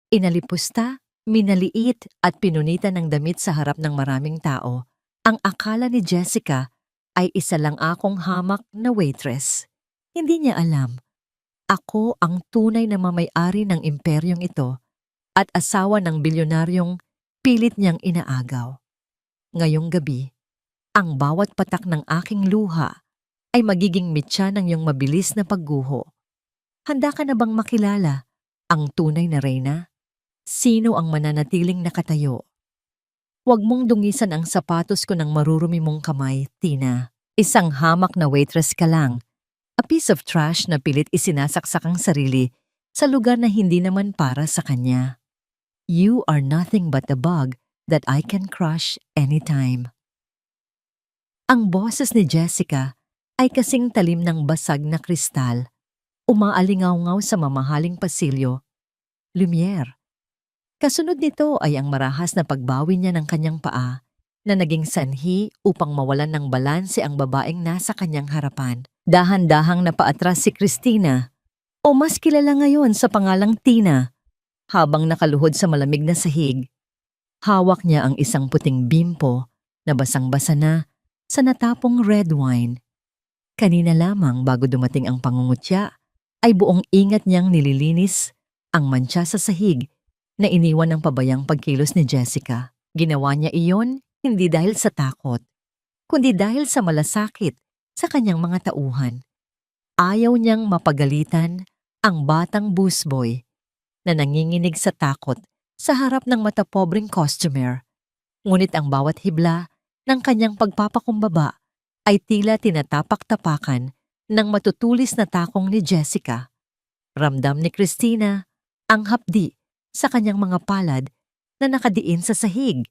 Inalipusta, minaliit at pinunitan ng damit sa harap ng maraming tao. Ang akala ni Jessica ay isa lang akong hamak na waitress. Hindi niya alam, ako ang tunay na mamay-ari ng imperyong ito at asawa ng bilyonaryong pilit niyang inaagaw. Ngayong gabi, ang bawat patak ng aking luha ay magiging mitya ng iyong mabilis na pagguho. Handa ka na bang makilala ang tunay na reyna? Sino ang mananatiling nakatayo? Huwag mong dungisan ang sapatos ko ng marurumi mong kamay, Tina. Isang hamak na waitress ka lang. A piece of trash na pilit isinasaksak ang sarili sa lugar na hindi naman para sa kanya. You are nothing but a bug that I can crush anytime. Ang boses ni Jessica ay kasing talim ng basag na kristal, umaalingaw-ngaw sa mamahaling pasilyo. Lumiere. Kasunod nito ay ang marahas na pagbawi niya ng kanyang paa na naging sanhi upang mawalan ng balanse ang babaeng nasa kanyang harapan. Dahan-dahang napaatras si Christina, o mas kilala ngayon sa pangalang Tina, habang nakaluhod sa malamig na sahig. Hawak niya ang isang puting bimpo na basang-basa na sa natapong red wine. Kanina lamang bago dumating ang pangungutya, ay buong ingat niyang nililinis ang mantsa sa sahig na iniwan ng pabayang pagkilos ni Jessica. Ginawa niya iyon hindi dahil sa takot, kundi dahil sa malasakit sa kanyang mga tauhan. Ayaw niyang mapagalitan ang batang busboy na nanginginig sa takot sa harap ng matapobreng customer. Ngunit ang bawat hibla ng kanyang pagpapakumbaba ay tila tinatapak-tapakan ng matutulis na takong ni Jessica. Ramdam ni Christina ang hapdi sa kanyang mga palad na nakadiin sa sahig.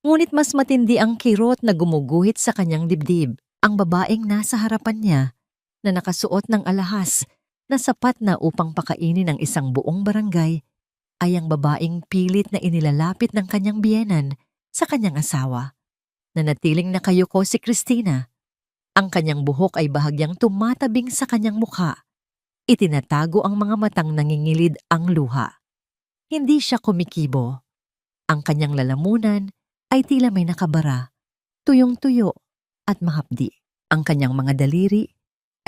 Ngunit mas matindi ang kirot na gumuguhit sa kanyang dibdib. Ang babaeng nasa harapan niya na nakasuot ng alahas na sapat na upang pakainin ang isang buong barangay ay ang babaeng pilit na inilalapit ng kanyang biyenan sa kanyang asawa. Nanatiling nakayuko si Christina. Ang kanyang buhok ay bahagyang tumatabing sa kanyang mukha. Itinatago ang mga matang nangingilid ang luha. Hindi siya kumikibo. Ang kanyang lalamunan ay tila may nakabara, tuyong-tuyo at mahapdi. Ang kanyang mga daliri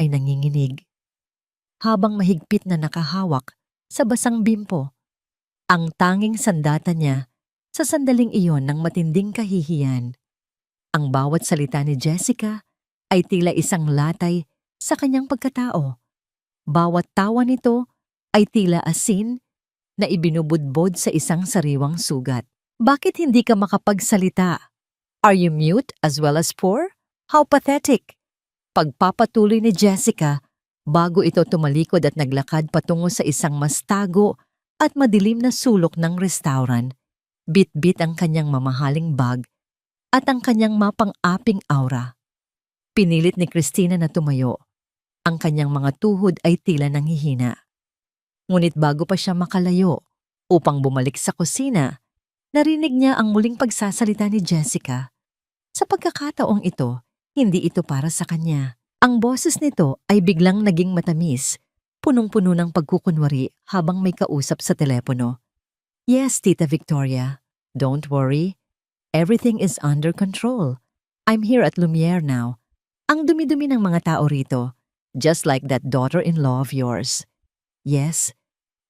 ay nanginginig. Habang mahigpit na nakahawak sa basang bimpo, ang tanging sandata niya sa sandaling iyon ng matinding kahihiyan. Ang bawat salita ni Jessica ay tila isang latay sa kanyang pagkatao. Bawat tawa nito ay tila asin na ibinubudbod sa isang sariwang sugat. Bakit hindi ka makapagsalita? Are you mute as well as poor? How pathetic! Pagpapatuloy ni Jessica bago ito tumalikod at naglakad patungo sa isang mas tago at madilim na sulok ng restaurant. Bit-bit ang kanyang mamahaling bag at ang kanyang mapang-aping aura. Pinilit ni Christina na tumayo. Ang kanyang mga tuhod ay tila nanghihina. Ngunit bago pa siya makalayo upang bumalik sa kusina, narinig niya ang muling pagsasalita ni Jessica. Sa pagkakataong ito, hindi ito para sa kanya. Ang boses nito ay biglang naging matamis, punong-puno ng pagkukunwari habang may kausap sa telepono. Yes, Tita Victoria. Don't worry. Everything is under control. I'm here at Lumiere now. Ang dumi-dumi ng mga tao rito, just like that daughter-in-law of yours. Yes,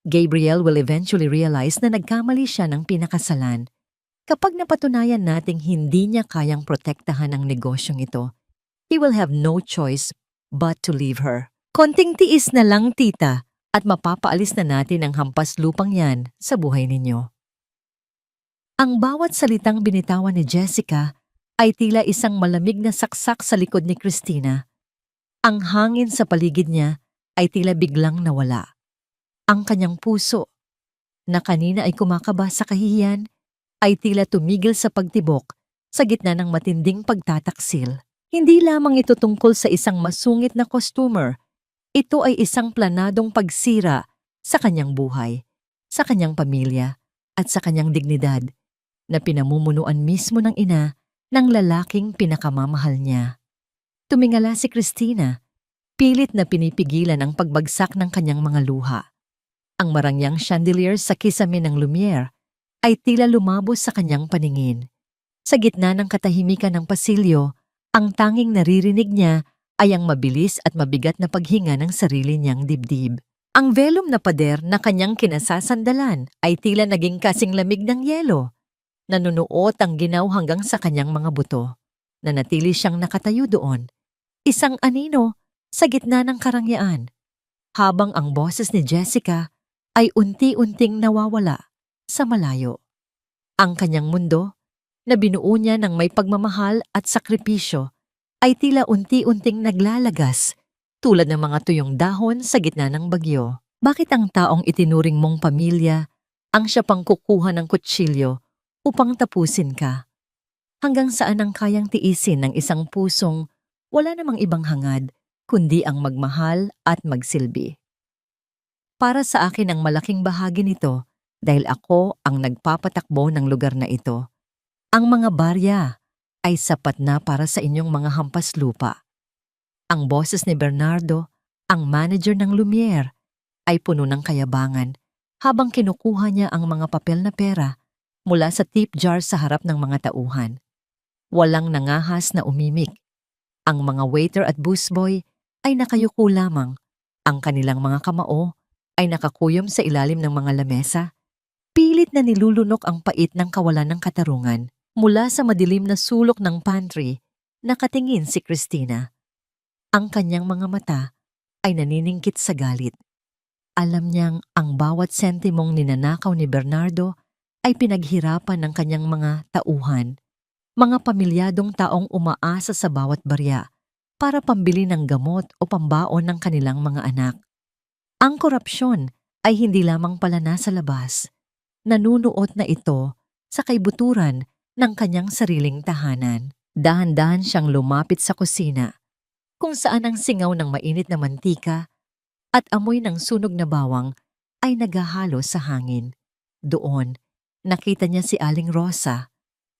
Gabriel will eventually realize na nagkamali siya ng pinakasalan. Kapag napatunayan nating hindi niya kayang protektahan ang negosyong ito, he will have no choice but to leave her. Konting tiis na lang, tita, at mapapaalis na natin ang hampas lupang yan sa buhay ninyo. Ang bawat salitang binitawan ni Jessica ay tila isang malamig na saksak sa likod ni Christina. Ang hangin sa paligid niya ay tila biglang nawala. Ang kanyang puso, na kanina ay kumakaba sa kahihiyan, ay tila tumigil sa pagtibok sa gitna ng matinding pagtataksil. Hindi lamang ito tungkol sa isang masungit na customer. Ito ay isang planadong pagsira sa kanyang buhay, sa kanyang pamilya, at sa kanyang dignidad na pinamumunuan mismo ng ina ng lalaking pinakamamahal niya. Tumingala si Christina, pilit na pinipigilan ang pagbagsak ng kanyang mga luha. Ang marangyang chandelier sa kisame ng Lumiere ay tila lumabos sa kanyang paningin. Sa gitna ng katahimikan ng pasilyo, ang tanging naririnig niya ay ang mabilis at mabigat na paghinga ng sarili niyang dibdib. Ang velum na pader na kanyang kinasasandalan ay tila naging kasing lamig ng yelo. Nanunuot ang ginaw hanggang sa kanyang mga buto. Nanatili siyang nakatayo doon, isang anino sa gitna ng karangyaan, habang ang boses ni Jessica ay unti-unting nawawala sa malayo. Ang kanyang mundo, na binuo niya ng may pagmamahal at sakripisyo, ay tila unti-unting naglalagas tulad ng mga tuyong dahon sa gitna ng bagyo. Bakit ang taong itinuring mong pamilya ang siya pang kukuha ng kutsilyo upang tapusin ka? Hanggang saan ang kayang tiisin ng isang pusong wala namang ibang hangad kundi ang magmahal at magsilbi? Para sa akin ang malaking bahagi nito dahil ako ang nagpapatakbo ng lugar na ito. Ang mga barya ay sapat na para sa inyong mga hampas lupa. Ang boses ni Bernardo, ang manager ng Lumiere, ay puno ng kayabangan habang kinukuha niya ang mga papel na pera mula sa tip jar sa harap ng mga tauhan. Walang nangahas na umimik. Ang mga waiter at busboy ay nakayuko lamang. Ang kanilang mga kamao ay nakakuyom sa ilalim ng mga lamesa. Pilit na nilulunok ang pait ng kawalan ng katarungan. Mula sa madilim na sulok ng pantry, nakatingin si Christina. Ang kanyang mga mata ay naniningkit sa galit. Alam niyang ang bawat sentimong ninanakaw ni Bernardo ay pinaghirapan ng kanyang mga tauhan, mga pamilyadong taong umaasa sa bawat barya para pambili ng gamot o pambaon ng kanilang mga anak. Ang korupsyon ay hindi lamang pala nasa labas. Nanunuot na ito sa kaibuturan ng kanyang sariling tahanan. Dahan-dahan siyang lumapit sa kusina, kung saan ang singaw ng mainit na mantika at amoy ng sunog na bawang ay naghahalo sa hangin. Doon, nakita niya si Aling Rosa,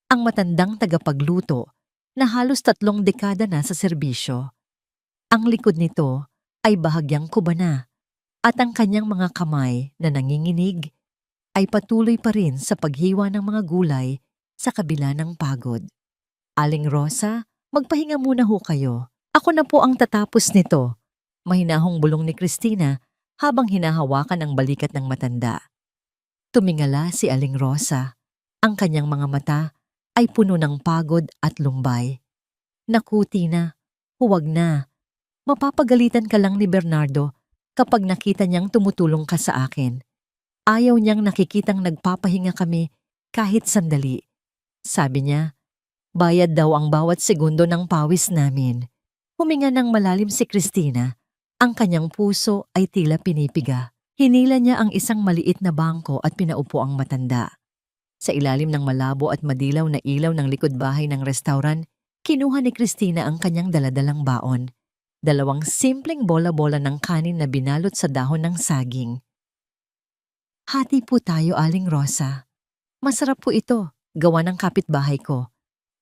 ang matandang tagapagluto na halos 3 dekada na sa serbisyo. Ang likod nito ay bahagyang kubana at ang kanyang mga kamay na nanginginig ay patuloy pa rin sa paghiwa ng mga gulay sa kabila ng pagod. Aling Rosa, magpahinga muna ho kayo. Ako na po ang tatapos nito. Mahinahong bulong ni Christina habang hinahawakan ang balikat ng matanda. Tumingala si Aling Rosa. Ang kanyang mga mata ay puno ng pagod at lumbay. Naku, Tina, huwag na. Mapapagalitan ka lang ni Bernardo kapag nakita niyang tumutulong ka sa akin. Ayaw niyang nakikitang nagpapahinga kami kahit sandali. Sabi niya, bayad daw ang bawat segundo ng pawis namin. Huminga ng malalim si Christina. Ang kanyang puso ay tila pinipiga. Hinila niya ang isang maliit na bangko at pinaupo ang matanda. Sa ilalim ng malabo at madilaw na ilaw ng likod bahay ng restaurant, kinuha ni Christina ang kanyang daladalang baon. 2 simpleng bola-bola ng kanin na binalot sa dahon ng saging. Hati po tayo, Aling Rosa. Masarap po ito. Gawa ng kapitbahay ko.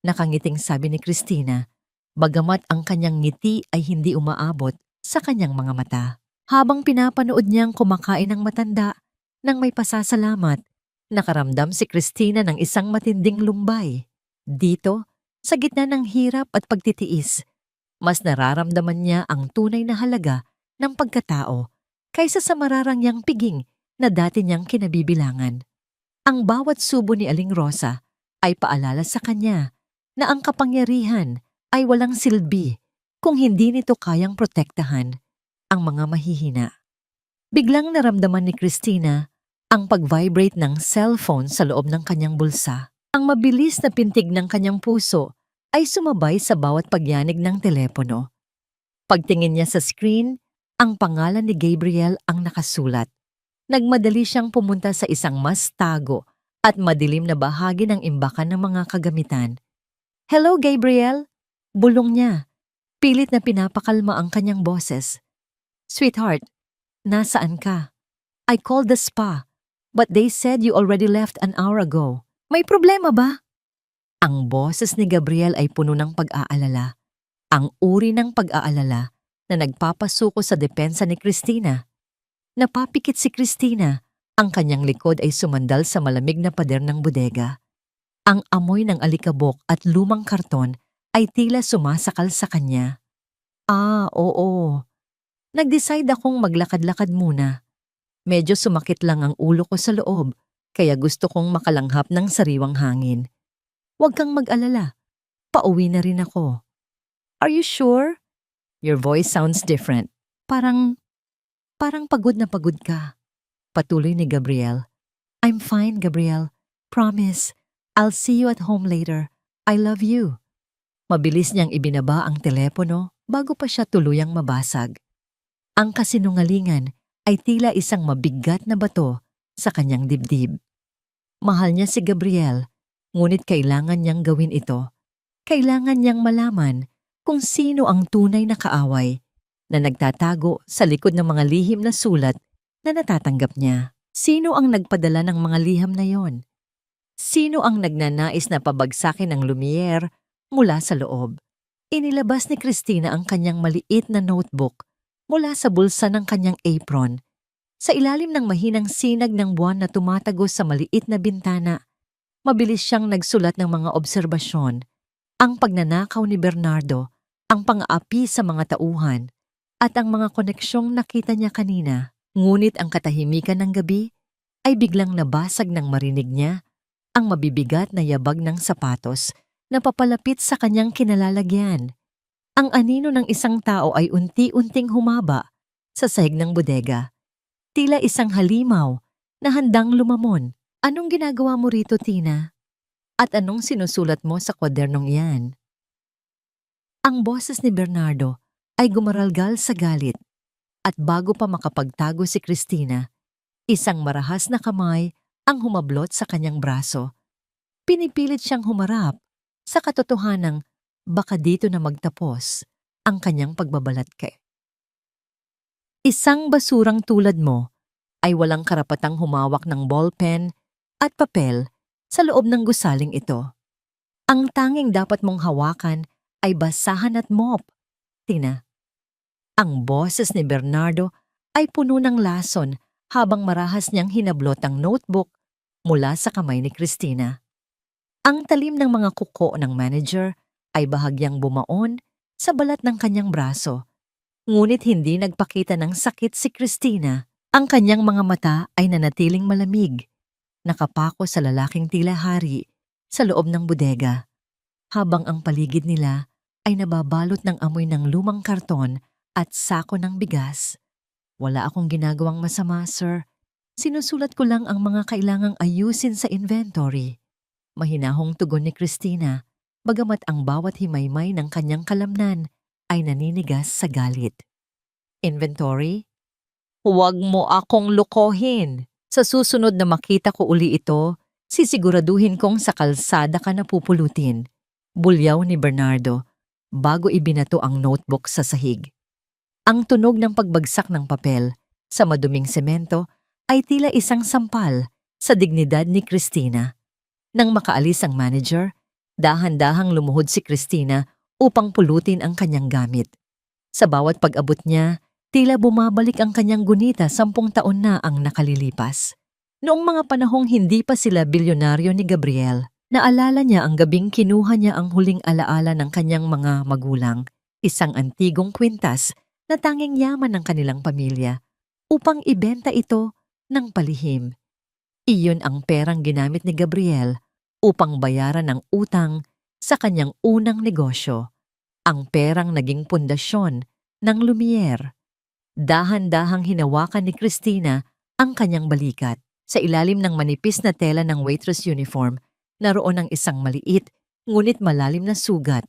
Nakangiting sabi ni Christina, bagamat ang kanyang ngiti ay hindi umaabot sa kanyang mga mata. Habang pinapanood niyang kumakain ng matanda nang may pasasalamat, nakaramdam si Christina ng isang matinding lumbay. Dito, sa gitna ng hirap at pagtitiis, mas nararamdaman niya ang tunay na halaga ng pagkatao kaysa sa mararangyang piging na dati niyang kinabibilangan. Ang bawat subo ni Aling Rosa ay paalala sa kanya na ang kapangyarihan ay walang silbi kung hindi nito kayang protektahan ang mga mahihina. Biglang naramdaman ni Christina ang pag-vibrate ng cellphone sa loob ng kanyang bulsa. Ang mabilis na pintig ng kanyang puso ay sumabay sa bawat pagyanig ng telepono. Pagtingin niya sa screen, ang pangalan ni Gabriel ang nakasulat. Nagmadali siyang pumunta sa isang mas tago at madilim na bahagi ng imbakan ng mga kagamitan. Hello, Gabriel! Bulong niya. Pilit na pinapakalma ang kanyang boses. Sweetheart, nasaan ka? I called the spa, but they said you already left an hour ago. May problema ba? Ang boses ni Gabriel ay puno ng pag-aalala. Ang uri ng pag-aalala na nagpapasuko sa depensa ni Christina. Napapikit si Christina. Ang kanyang likod ay sumandal sa malamig na pader ng bodega. Ang amoy ng alikabok at lumang karton ay tila sumasakal sa kanya. Oo. Nag-decide akong maglakad-lakad muna. Medyo sumakit lang ang ulo ko sa loob, kaya gusto kong makalanghap ng sariwang hangin. Huwag kang mag-alala. Pauwi na rin ako. Are you sure? Your voice sounds different. Parang pagod na pagod ka. Patuloy ni Gabriel. I'm fine, Gabriel. Promise. I'll see you at home later. I love you. Mabilis niyang ibinaba ang telepono bago pa siya tuluyang mabasag. Ang kasinungalingan ay tila isang mabigat na bato sa kanyang dibdib. Mahal niya si Gabriel, ngunit kailangan niyang gawin ito. Kailangan niyang malaman kung sino ang tunay na kaaway na nagtatago sa likod ng mga lihim na sulat na natatanggap niya. Sino ang nagpadala ng mga liham na yon? Sino ang nagnanais na pabagsakin ng Lumiere mula sa loob? Inilabas ni Christina ang kanyang maliit na notebook mula sa bulsa ng kanyang apron. Sa ilalim ng mahinang sinag ng buwan na tumatagos sa maliit na bintana, mabilis siyang nagsulat ng mga obserbasyon, ang pagnanakaw ni Bernardo, ang pang-aapi sa mga tauhan, at ang mga koneksyong nakita niya kanina. Ngunit ang katahimikan ng gabi ay biglang nabasag nang marinig niya ang mabibigat na yabag ng sapatos na papalapit sa kanyang kinalalagyan. Ang anino ng isang tao ay unti-unting humaba sa sahig ng bodega. Tila isang halimaw na handang lumamon. Anong ginagawa mo rito, Tina? At anong sinusulat mo sa kwadernong iyan? Ang boses ni Bernardo ay gumaralgal sa galit. At bago pa makapagtago si Christina, isang marahas na kamay ang humablot sa kanyang braso. Pinipilit siyang humarap sa katotohanang baka dito na magtapos ang kanyang pagbabalat kay. Isang basurang tulad mo ay walang karapatang humawak ng ballpen at papel sa loob ng gusaling ito. Ang tanging dapat mong hawakan ay basahan at mop, Tina. Ang boses ni Bernardo ay puno ng lason habang marahas niyang hinablot ang notebook mula sa kamay ni Christina. Ang talim ng mga kuko ng manager ay bahagyang bumaon sa balat ng kanyang braso. Ngunit hindi nagpakita ng sakit si Christina. Ang kanyang mga mata ay nanatiling malamig, nakapako sa lalaking tila hari sa loob ng bodega, habang ang paligid nila ay nababalot ng amoy ng lumang karton at sako ng bigas. Wala akong ginagawang masama, sir. Sinusulat ko lang ang mga kailangang ayusin sa inventory. Mahinahong tugon ni Christina, bagamat ang bawat himaymay ng kanyang kalamnan ay naninigas sa galit. Inventory? Huwag mo akong lukohin. Sa susunod na makita ko uli ito, sisiguraduhin kong sa kalsada ka na pupulutin. Bulyaw ni Bernardo bago ibinato ang notebook sa sahig. Ang tunog ng pagbagsak ng papel sa maduming semento ay tila isang sampal sa dignidad ni Christina. Nang makaalis ang manager, dahan-dahang lumuhod si Christina upang pulutin ang kanyang gamit. Sa bawat pag-abot niya, tila bumabalik ang kanyang gunita 10 taon na ang nakalilipas. Noong mga panahong hindi pa sila bilyonaryo ni Gabriel, naalala niya ang gabing kinuha niya ang huling alaala ng kanyang mga magulang, isang antigong kwintas na tanging yaman ng kanilang pamilya, upang ibenta ito ng palihim. Iyon ang perang ginamit ni Gabriel upang bayaran ang utang sa kanyang unang negosyo, ang perang naging pundasyon ng Lumiere. Dahan-dahang hinawakan ni Christina ang kanyang balikat. Sa ilalim ng manipis na tela ng waitress uniform, naroon ang isang maliit ngunit malalim na sugat,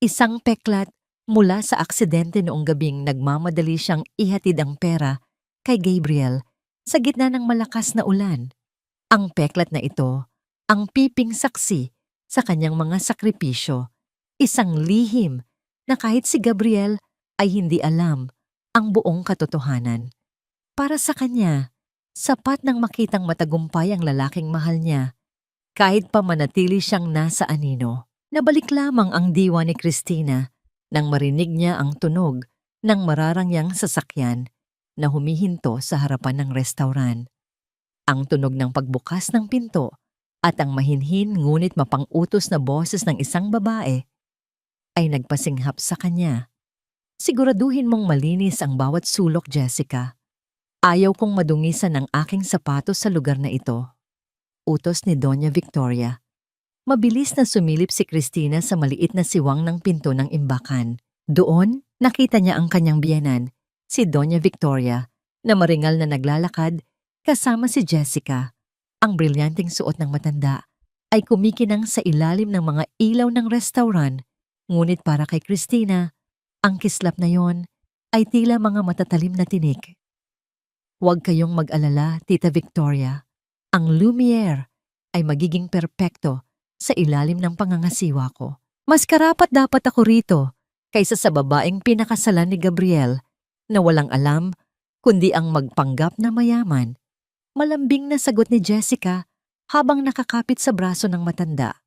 isang peklat mula sa aksidente noong gabing nagmamadali siyang ihatid ang pera kay Gabriel sa gitna ng malakas na ulan. Ang peklat na ito, ang piping saksi sa kanyang mga sakripisyo, isang lihim na kahit si Gabriel ay hindi alam ang buong katotohanan. Para sa kanya, sapat nang makitang matagumpay ang lalaking mahal niya, kahit pa manatili siyang nasa anino. Nabalik lamang ang diwa ni Christina nang marinig niya ang tunog ng mararangyang sasakyan. na humihinto sa harapan ng restauran. Ang tunog ng pagbukas ng pinto at ang mahinhin ngunit mapang-utos na boses ng isang babae ay nagpasinghap sa kanya. Siguraduhin mong malinis ang bawat sulok, Jessica. Ayaw kong madungisan ang aking sapatos sa lugar na ito. Utos ni Doña Victoria. Mabilis na sumilip si Christina sa maliit na siwang ng pinto ng imbakan. Doon, nakita niya ang kanyang biyenan, si Doña Victoria, na maringal na naglalakad kasama si Jessica. Ang brilyanteng suot ng matanda ay kumikinang sa ilalim ng mga ilaw ng restauran, ngunit para kay Christina, ang kislap na yon ay tila mga matatalim na tinik. Huwag kayong mag-alala, Tita Victoria. Ang Lumiere ay magiging perpekto sa ilalim ng pangangasiwa ko. Mas karapat dapat ako rito kaysa sa babaeng pinakasalan ni Gabriel na walang alam kundi ang magpanggap na mayaman. Malambing na sagot ni Jessica habang nakakapit sa braso ng matanda.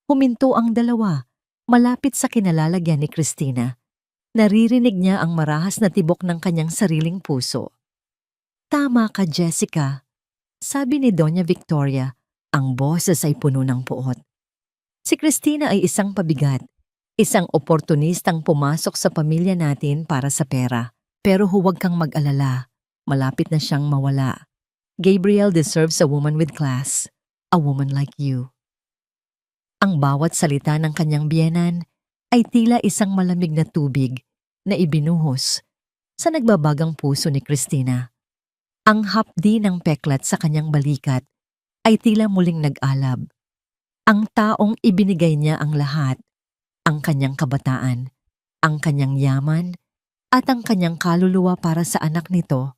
Huminto ang dalawa, malapit sa kinalalagyan ni Christina. Naririnig niya ang marahas na tibok ng kanyang sariling puso. Tama ka, Jessica. Sabi ni Doña Victoria, ang boses ay puno ng puot. Si Christina ay isang pabigat, isang oportunistang pumasok sa pamilya natin para sa pera. Pero huwag kang mag-alala, malapit na siyang mawala. Gabriel deserves a woman with class, a woman like you. Ang bawat salita ng kanyang biyenan ay tila isang malamig na tubig na ibinuhos sa nagbabagang puso ni Christina. Ang hapdi ng peklat sa kanyang balikat ay tila muling nag-alab. Ang taong ibinigay niya ang lahat, ang kanyang kabataan, ang kanyang yaman, at ang kanyang kaluluwa para sa anak nito,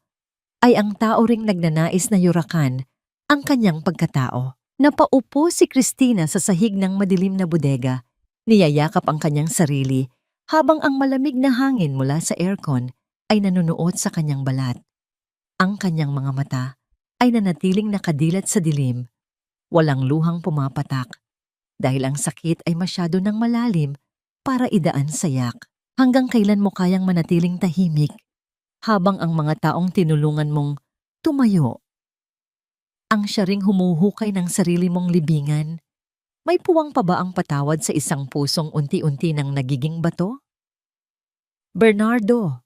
ay ang tao ring nagnanais na yurakan ang kanyang pagkatao. Napaupo si Christina sa sahig ng madilim na bodega, niyayakap ang kanyang sarili habang ang malamig na hangin mula sa aircon ay nanunuot sa kanyang balat. Ang kanyang mga mata ay nanatiling nakadilat sa dilim, walang luhang pumapatak, dahil ang sakit ay masyado nang malalim para idaan sa yak. Hanggang kailan mo kayang manatiling tahimik habang ang mga taong tinulungan mong tumayo? Ang siya ring humuhukay ng sarili mong libingan, may puwang pa ba ang patawad sa isang pusong unti-unti nang nagiging bato? Bernardo!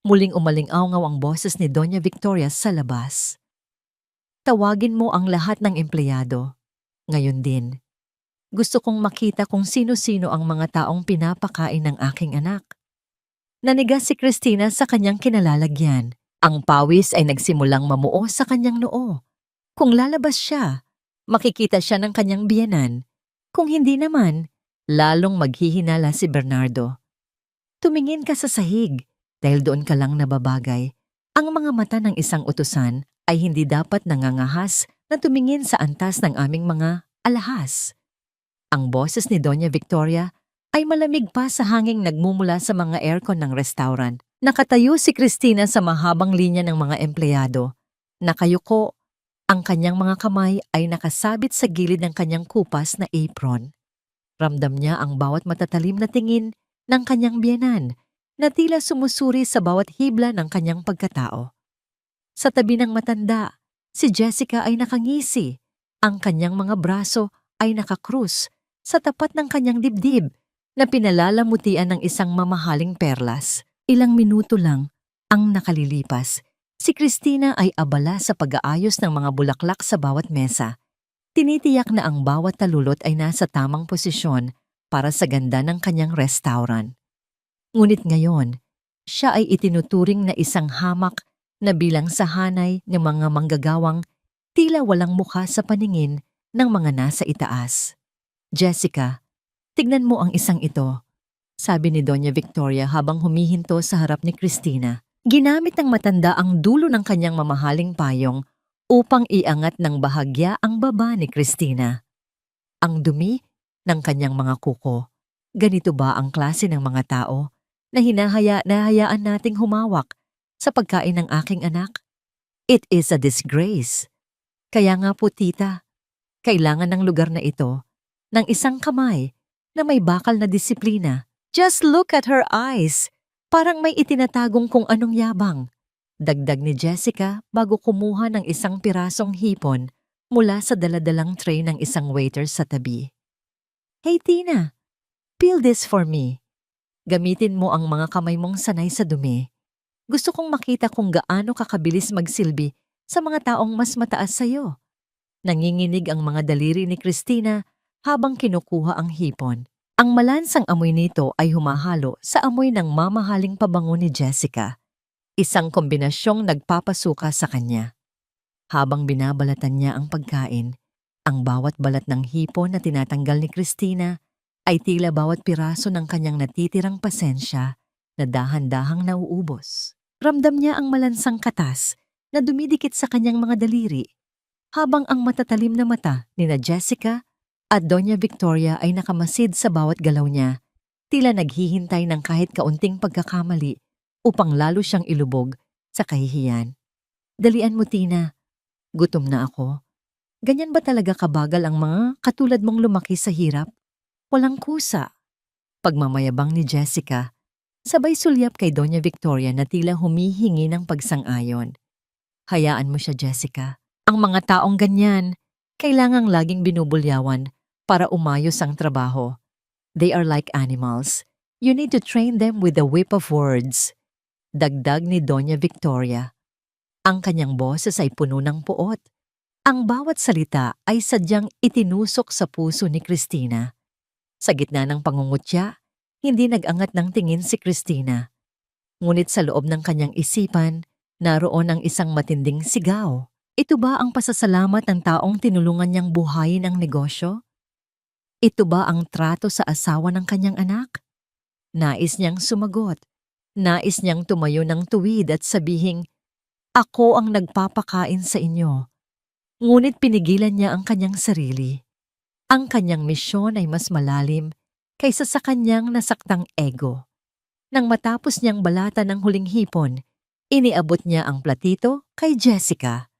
Muling umalingaw ang boses ni Doña Victoria sa labas. Tawagin mo ang lahat ng empleyado. Ngayon din, gusto kong makita kung sino-sino ang mga taong pinapakain ng aking anak. Nanigas si Christina sa kanyang kinalalagyan. Ang pawis ay nagsimulang mamuo sa kanyang noo. Kung lalabas siya, makikita siya ng kanyang biyenan. Kung hindi naman, lalong maghihinala si Bernardo. Tumingin ka sa sahig. Dahil doon ka lang nababagay, ang mga mata ng isang utusan ay hindi dapat nangangahas na tumingin sa antas ng aming mga alahas. Ang boses ni Doña Victoria ay malamig pa sa hanging nagmumula sa mga aircon ng restaurant. Nakatayo si Christina sa mahabang linya ng mga empleyado. Nakayuko, ang kanyang mga kamay ay nakasabit sa gilid ng kanyang kupas na apron. Ramdam niya ang bawat matatalim na tingin ng kanyang biyenan, na tila sumusuri sa bawat hibla ng kanyang pagkatao. Sa tabi ng matanda, si Jessica ay nakangisi. Ang kanyang mga braso ay nakakrus sa tapat ng kanyang dibdib na pinalalamutian ng isang mamahaling perlas. Ilang minuto lang ang nakalilipas. Si Christina ay abala sa pag-aayos ng mga bulaklak sa bawat mesa. Tinitiyak na ang bawat talulot ay nasa tamang posisyon para sa ganda ng kanyang restaurant. Ngunit ngayon, siya ay itinuturing na isang hamak na bilang sa hanay ng mga manggagawang tila walang mukha sa paningin ng mga nasa itaas. Jessica, tignan mo ang isang ito, sabi ni Doña Victoria habang humihinto sa harap ni Christina. Ginamit ng matanda ang dulo ng kanyang mamahaling payong upang iangat ng bahagya ang baba ni Christina. Ang dumi ng kanyang mga kuko. Ganito ba ang klase ng mga tao na hinahayaan nating humawak sa pagkain ng aking anak? It is a disgrace. Kaya nga po, tita, kailangan ng lugar na ito ng isang kamay na may bakal na disiplina. Just look at her eyes. Parang may itinatagong kung anong yabang. Dagdag ni Jessica bago kumuha ng isang pirasong hipon mula sa daladalang tray ng isang waiter sa tabi. Hey Tina, peel this for me. Gamitin mo ang mga kamay mong sanay sa dumi. Gusto kong makita kung gaano kakabilis magsilbi sa mga taong mas mataas sa'yo. Nanginginig ang mga daliri ni Christina habang kinukuha ang hipon. Ang malansang amoy nito ay humahalo sa amoy ng mamahaling pabango ni Jessica. Isang kombinasyong nagpapasuka sa kanya. Habang binabalatan niya ang pagkain, ang bawat balat ng hipon na tinatanggal ni Christina ay tila bawat piraso ng kanyang natitirang pasensya na dahan-dahang nauubos. Ramdam niya ang malansang katas na dumidikit sa kanyang mga daliri, habang ang matatalim na mata ni na Jessica at Doña Victoria ay nakamasid sa bawat galaw niya, tila naghihintay ng kahit kaunting pagkakamali upang lalo siyang ilubog sa kahihiyan. Dalian mo, Tina. Gutom na ako. Ganyan ba talaga kabagal ang mga katulad mong lumaki sa hirap? Walang kusa. Pagmamayabang ni Jessica, sabay sulyap kay Doña Victoria na tila humihingi ng pagsang-ayon. Hayaan mo siya, Jessica. Ang mga taong ganyan, kailangang laging binubulyawan para umayos ang trabaho. They are like animals. You need to train them with the whip of words. Dagdag ni Doña Victoria. Ang kanyang boses ay puno ng puot. Ang bawat salita ay sadyang itinusok sa puso ni Christina. Sa gitna ng pangungutya, hindi nag-angat ng tingin si Christina. Ngunit sa loob ng kanyang isipan, naroon ang isang matinding sigaw. Ito ba ang pasasalamat ng taong tinulungan niyang buhayin ang negosyo? Ito ba ang trato sa asawa ng kanyang anak? Nais niyang sumagot. Nais niyang tumayo ng tuwid at sabihing, "Ako ang nagpapakain sa inyo." Ngunit pinigilan niya ang kanyang sarili. Ang kanyang misyon ay mas malalim kaysa sa kanyang nasaktang ego. Nang matapos niyang balatan ang huling hipon, iniabot niya ang platito kay Jessica.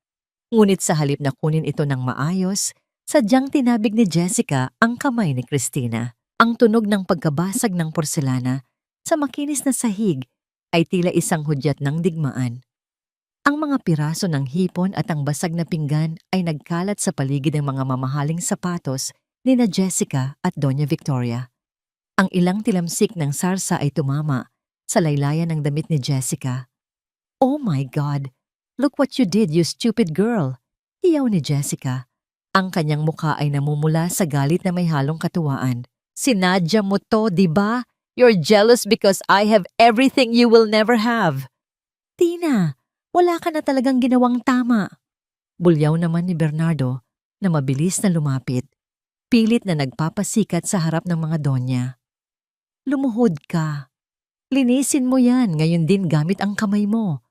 Ngunit sa halip na kunin ito ng maayos, sadyang tinabig ni Jessica ang kamay ni Christina. Ang tunog ng pagkabasag ng porselana sa makinis na sahig ay tila isang hudyat ng digmaan. Ang mga piraso ng hipon at ang basag na pinggan ay nagkalat sa paligid ng mga mamahaling sapatos ni na Jessica at Doña Victoria. Ang ilang tilamsik ng sarsa ay tumama sa laylayan ng damit ni Jessica. "Oh my God! Look what you did, you stupid girl!" Iyaw ni Jessica. Ang kanyang mukha ay namumula sa galit na may halong katuwaan. "Sinadya mo to, di ba? You're jealous because I have everything you will never have." "Tina, wala ka na talagang ginawang tama." Bulyaw naman ni Bernardo na mabilis na lumapit, pilit na nagpapasikat sa harap ng mga donya. "Lumuhod ka. Linisin mo yan ngayon din gamit ang kamay mo.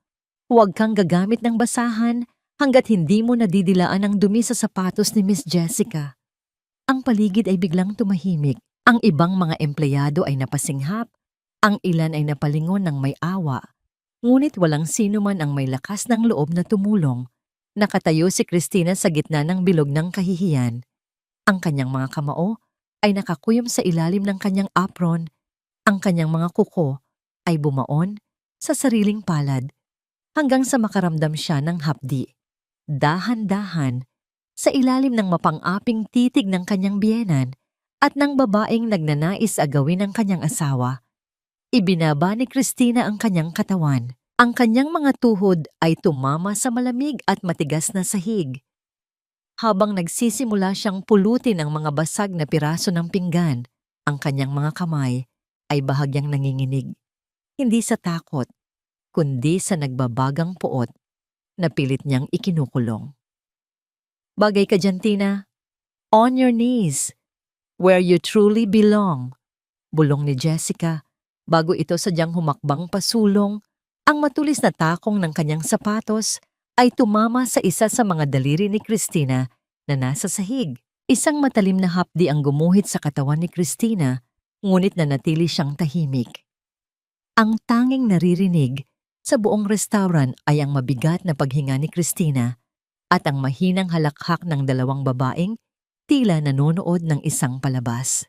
Huwag kang gagamit ng basahan hanggat hindi mo nadidilaan ang dumi sa sapatos ni Miss Jessica." Ang paligid ay biglang tumahimik. Ang ibang mga empleyado ay napasinghap, ang ilan ay napalingon ng may awa. Ngunit walang sino man ang may lakas ng loob na tumulong. Nakatayo si Christina sa gitna ng bilog ng kahihiyan. Ang kanyang mga kamao ay nakakuyom sa ilalim ng kanyang apron. Ang kanyang mga kuko ay bumaon sa sariling palad hanggang sa makaramdam siya ng hapdi. Dahan-dahan, sa ilalim ng mapang-aping titig ng kanyang biyenan at ng babaeng nagnanais agawin ng kanyang asawa, ibinaba ni Christina ang kanyang katawan. Ang kanyang mga tuhod ay tumama sa malamig at matigas na sahig. Habang nagsisimula siyang pulutin ang mga basag na piraso ng pinggan, ang kanyang mga kamay ay bahagyang nanginginig. Hindi sa takot, kundi sa nagbabagang puot na pilit niyang ikinukulong. "Bagay ka dyan, Tina. On your knees, where you truly belong," bulong ni Jessica bago ito sadyang humakbang pasulong. Ang matulis na takong ng kanyang sapatos ay tumama sa isa sa mga daliri ni Christina na nasa sahig. Isang matalim na hapdi ang gumuhit sa katawan ni Christina, ngunit nanatili siyang tahimik. Ang tanging naririnig sa buong restaurant ay ang mabigat na paghinga ni Christina at ang mahinang halakhak ng dalawang babaeng tila nanonood ng isang palabas.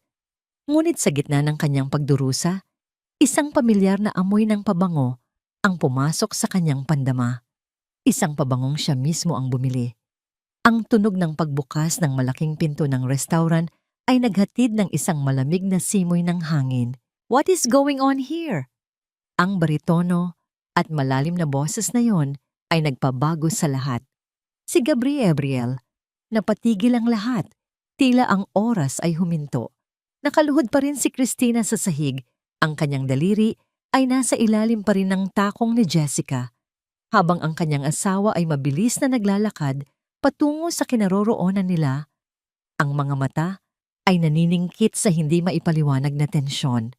Ngunit sa gitna ng kanyang pagdurusa, isang pamilyar na amoy ng pabango ang pumasok sa kanyang pandama. Isang pabangong siya mismo ang bumili. Ang tunog ng pagbukas ng malaking pinto ng restaurant ay naghatid ng isang malamig na simoy ng hangin. "What is going on here?" Ang baritono at malalim na boses na yon ay nagpabago sa lahat. Si Gabriel, napatigil ang lahat. Tila ang oras ay huminto. Nakaluhod pa rin si Christina sa sahig. Ang kanyang daliri ay nasa ilalim pa rin ng takong ni Jessica, habang ang kanyang asawa ay mabilis na naglalakad patungo sa kinaroroonan nila. Ang mga mata ay naniningkit sa hindi maipaliwanag na tensyon.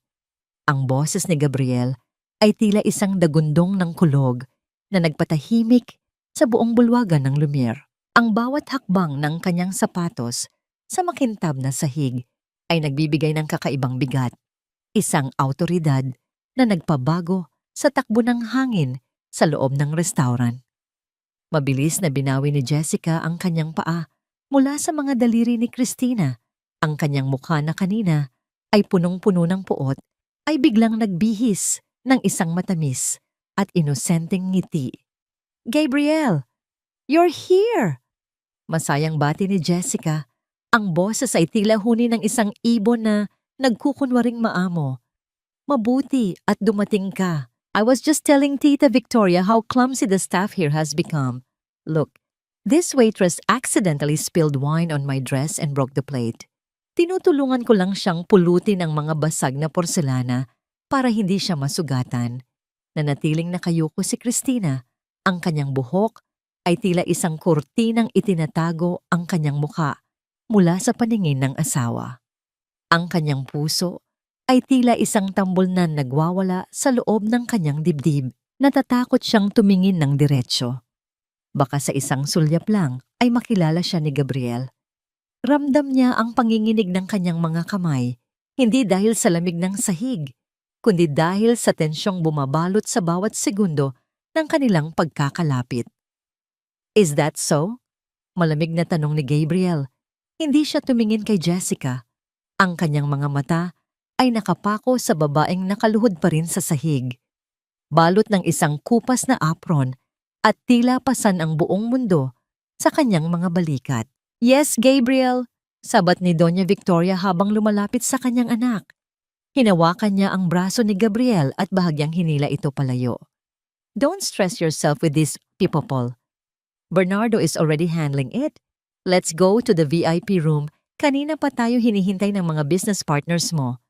Ang boses ni Gabriel ay tila isang dagundong ng kulog na nagpatahimik sa buong bulwagan ng Lumiere. Ang bawat hakbang ng kanyang sapatos sa makintab na sahig ay nagbibigay ng kakaibang bigat. Isang awtoridad na nagpabago sa takbo ng hangin sa loob ng restaurant. Mabilis na binawi ni Jessica ang kanyang paa mula sa mga daliri ni Christina. Ang kanyang mukha na kanina ay punong-puno ng puot ay biglang nagbihis ng isang matamis at inosenteng ngiti. "Gabriel, you're here!" Masayang bati ni Jessica. Ang boses ay tila huni ng isang ibon na nagkukunwaring maamo. "Mabuti at dumating ka. I was just telling Tita Victoria how clumsy the staff here has become. Look, this waitress accidentally spilled wine on my dress and broke the plate. Tinutulungan ko lang siyang pulutin ang mga basag na porselana para hindi siya masugatan." Nanatiling nakayuko si Christina. Ang kanyang buhok ay tila isang kurtinang itinatago ang kanyang mukha mula sa paningin ng asawa. Ang kanyang puso ay tila isang tambol na nagwawala sa loob ng kanyang dibdib. Natatakot siyang tumingin ng diretsyo. Baka sa isang sulyap lang ay makilala siya ni Gabriel. Ramdam niya ang panginginig ng kanyang mga kamay, hindi dahil sa lamig ng sahig, kundi dahil sa tensyong bumabalot sa bawat segundo ng kanilang pagkakalapit. "Is that so?" Malamig na tanong ni Gabriel. Hindi siya tumingin kay Jessica. Ang kanyang mga mata ay nakapako sa babaeng nakaluhod pa rin sa sahig. Balot ng isang kupas na apron at tila pasan ang buong mundo sa kanyang mga balikat. "Yes, Gabriel," sabat ni Doña Victoria habang lumalapit sa kanyang anak. Hinawakan niya ang braso ni Gabriel at bahagyang hinila ito palayo. "Don't stress yourself with this, Pipopol. Bernardo is already handling it. Let's go to the VIP room. Kanina pa tayo hinihintay ng mga business partners mo."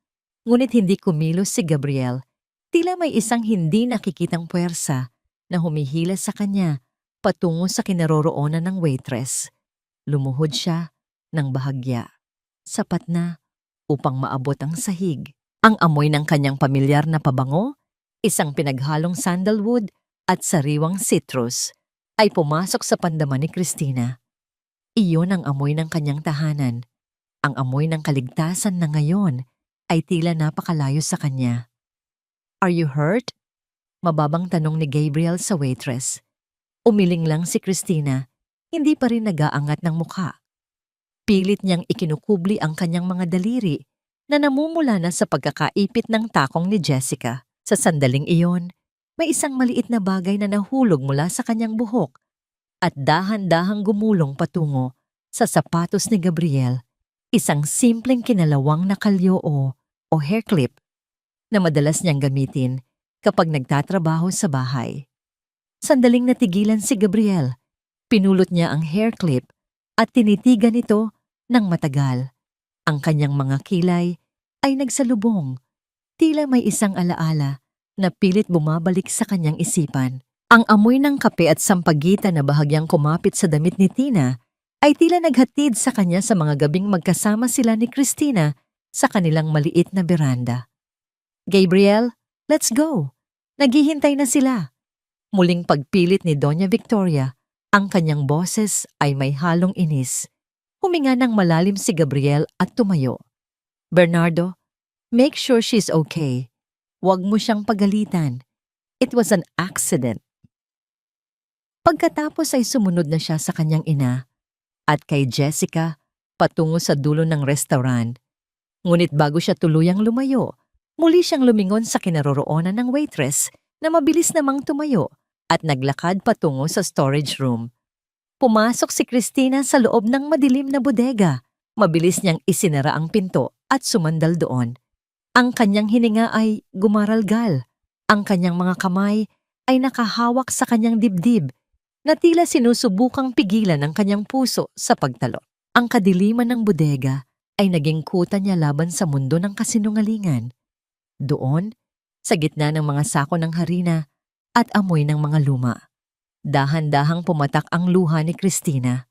Ngunit hindi kumilos si Gabriel. Tila may isang hindi nakikitang puwersa na humihila sa kanya patungo sa kinaroroonan ng waitress. Lumuhod siya ng bahagya. Sapat na upang maabot ang sahig. Ang amoy ng kanyang pamilyar na pabango, isang pinaghalong sandalwood at sariwang citrus, ay pumasok sa pandama ni Christina. Iyon ang amoy ng kanyang tahanan. Ang amoy ng kaligtasan na ngayon ay tila napakalayo sa kanya. "Are you hurt?" Mababang tanong ni Gabriel sa waitress. Umiling lang si Christina, hindi pa rin nag-aangat ng mukha. Pilit niyang ikinukubli ang kanyang mga daliri na namumula na sa pagkakaipit ng takong ni Jessica. Sa sandaling iyon, may isang maliit na bagay na nahulog mula sa kanyang buhok at dahan-dahang gumulong patungo sa sapatos ni Gabriel. Isang simpleng kinalawang na kalyo o hair clip na madalas niyang gamitin kapag nagtatrabaho sa bahay. Sandaling natigilan si Gabriel. Pinulot niya ang hair clip at tinitigan ito ng matagal. Ang kanyang mga kilay ay nagsalubong. Tila may isang alaala na pilit bumabalik sa kanyang isipan. Ang amoy ng kape at sampagitan na bahagyang kumapit sa damit ni Tina ay tila naghatid sa kanya sa mga gabing magkasama sila ni Christina sa kanilang maliit na beranda. "Gabriel, let's go. Naghihintay na sila." Muling pagpilit ni Doña Victoria, ang kanyang boses ay may halong inis. Huminga ng malalim si Gabriel at tumayo. "Bernardo, make sure she's okay. Huwag mo siyang pagalitan. It was an accident." Pagkatapos ay sumunod na siya sa kanyang ina at kay Jessica patungo sa dulo ng restaurant. Ngunit bago siya tuluyang lumayo, muli siyang lumingon sa kinaroroonan ng waitress na mabilis namang tumayo at naglakad patungo sa storage room. Pumasok si Christina sa loob ng madilim na bodega. Mabilis niyang isinara ang pinto at sumandal doon. Ang kanyang hininga ay gumaralgal. Ang kanyang mga kamay ay nakahawak sa kanyang dibdib na tila sinusubukang pigilan ang kanyang puso sa pagtalo. Ang kadiliman ng bodega ay naging kuta niya laban sa mundo ng kasinungalingan. Doon, sa gitna ng mga sako ng harina at amoy ng mga luma, dahan-dahang pumatak ang luha ni Christina.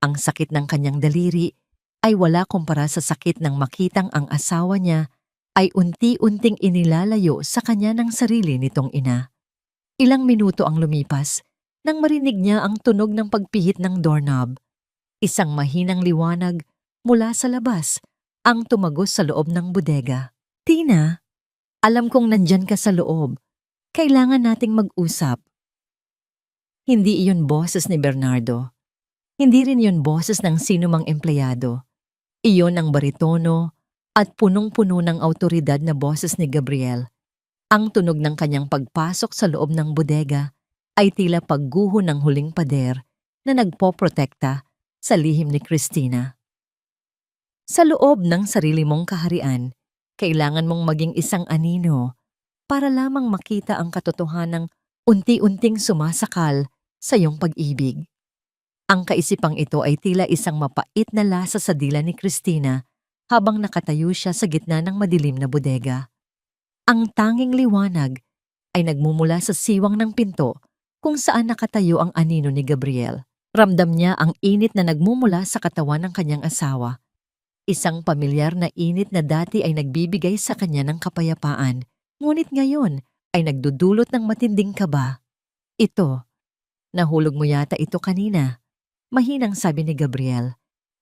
Ang sakit ng kanyang daliri ay wala kumpara sa sakit ng makitang ang asawa niya ay unti-unting inilalayo sa kanya ng sarili nitong ina. Ilang minuto ang lumipas nang marinig niya ang tunog ng pagpihit ng doorknob. Isang mahinang liwanag mula sa labas ang tumagos sa loob ng bodega. "Tina, alam kong nandyan ka sa loob. Kailangan nating mag-usap." Hindi iyon boses ni Bernardo. Hindi rin iyon boses ng sinumang empleyado. Iyon ang baritono at punong-puno ng awtoridad na boses ni Gabriel. Ang tunog ng kanyang pagpasok sa loob ng bodega ay tila pagguho ng huling pader na nagpoprotekta sa lihim ni Christina. Sa loob ng sarili mong kaharian, kailangan mong maging isang anino para lamang makita ang katotohanang unti-unting sumasakal sa iyong pag-ibig. Ang kaisipang ito ay tila isang mapait na lasa sa dila ni Christina habang nakatayo siya sa gitna ng madilim na bodega. Ang tanging liwanag ay nagmumula sa siwang ng pinto kung saan nakatayo ang anino ni Gabriel. Ramdam niya ang init na nagmumula sa katawan ng kanyang asawa. Isang pamilyar na init na dati ay nagbibigay sa kanya ng kapayapaan, ngunit ngayon ay nagdudulot ng matinding kaba. "Ito, nahulog mo yata ito kanina," mahinang sabi ni Gabriel.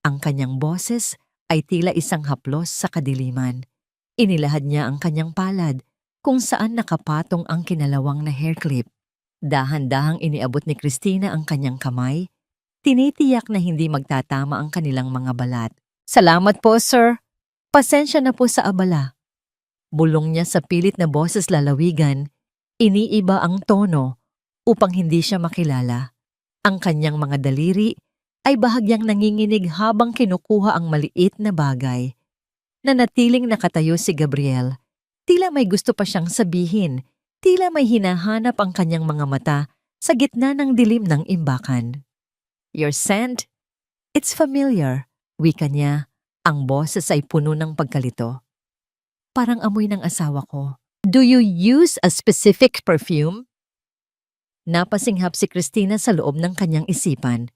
Ang kanyang boses ay tila isang haplos sa kadiliman. Inilahad niya ang kanyang palad kung saan nakapatong ang kinalawang na hair clip. Dahan-dahang iniabot ni Christina ang kanyang kamay. Tinitiyak na hindi magtatama ang kanilang mga balat. "Salamat po, sir. Pasensya na po sa abala." Bulong niya sa pilit na boses lalawigan. Iniiba ang tono upang hindi siya makilala. Ang kanyang mga daliri ay bahagyang nanginginig habang kinukuha ang maliit na bagay. Nanatiling nakatayo si Gabriel. Tila may gusto pa siyang sabihin. Tila may hinahanap ang kanyang mga mata sa gitna ng dilim ng imbakan. "Your scent? It's familiar," wika niya. Ang boses ay puno ng pagkalito. "Parang amoy ng asawa ko." "Do you use a specific perfume?" Napasinghap si Christina sa loob ng kanyang isipan.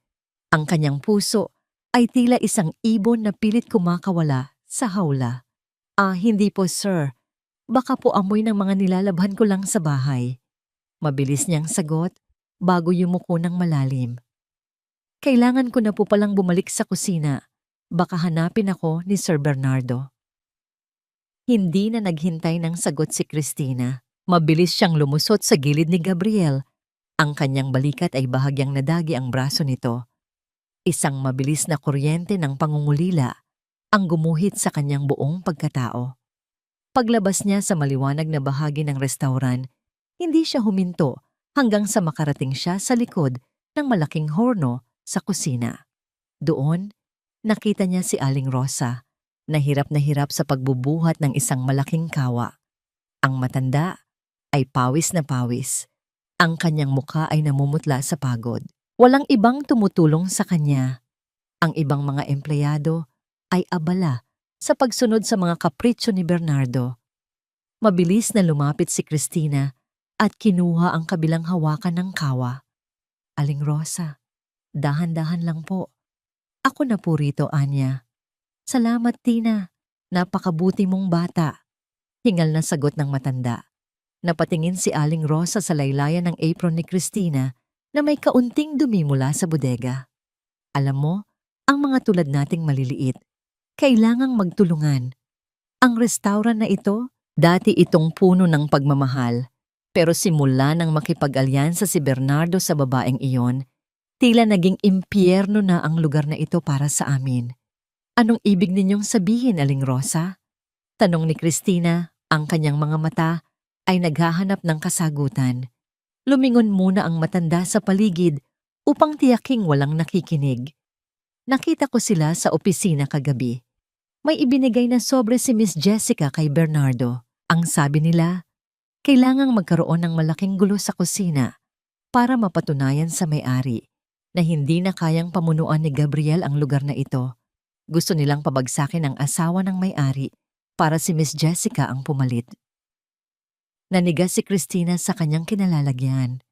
Ang kanyang puso ay tila isang ibon na pilit kumakawala sa hawla. Hindi po, sir. Baka po amoy ng mga nilalabhan ko lang sa bahay." Mabilis niyang sagot bago yumuko ng malalim. "Kailangan ko na po palang bumalik sa kusina. Baka hanapin ako ni Sir Bernardo." Hindi na naghintay ng sagot si Christina. Mabilis siyang lumusot sa gilid ni Gabriel. Ang kanyang balikat ay bahagyang nadagi ang braso nito. Isang mabilis na kuryente ng pangungulila ang gumuhit sa kanyang buong pagkatao. Paglabas niya sa maliwanag na bahagi ng restauran, hindi siya huminto hanggang sa makarating siya sa likod ng malaking horno sa kusina. Doon, nakita niya si Aling Rosa, na hirap sa pagbubuhat ng isang malaking kawa. Ang matanda ay pawis na pawis. Ang kanyang mukha ay namumutla sa pagod. Walang ibang tumutulong sa kanya. Ang ibang mga empleyado ay abala sa pagsunod sa mga kapritsyo ni Bernardo. Mabilis na lumapit si Christina at kinuha ang kabilang hawakan ng kawa. "Aling Rosa, dahan-dahan lang po. Ako na po rito, Anya." "Salamat, Tina. Napakabuti mong bata." Hingal na sagot ng matanda. Napatingin si Aling Rosa sa laylayan ng apron ni Christina na may kaunting dumi mula sa bodega. "Alam mo, ang mga tulad nating maliliit, kailangang magtulungan. Ang restaurant na ito, dati itong puno ng pagmamahal. Pero simula nang makipag-alyansa si Bernardo sa babaeng iyon, tila naging impyerno na ang lugar na ito para sa amin." "Anong ibig ninyong sabihin, Aling Rosa?" tanong ni Christina, ang kanyang mga mata ay naghahanap ng kasagutan. Lumingon muna ang matanda sa paligid upang tiyaking walang nakikinig. Nakita ko sila sa opisina kagabi. May ibinigay na sobre si Miss Jessica kay Bernardo. Ang sabi nila, kailangang magkaroon ng malaking gulo sa kusina para mapatunayan sa may-ari na hindi na kayang pamunuan ni Gabriel ang lugar na ito. Gusto nilang pabagsakin ang asawa ng may-ari para si Miss Jessica ang pumalit. Nanigas si Christina sa kanyang kinalalagyan.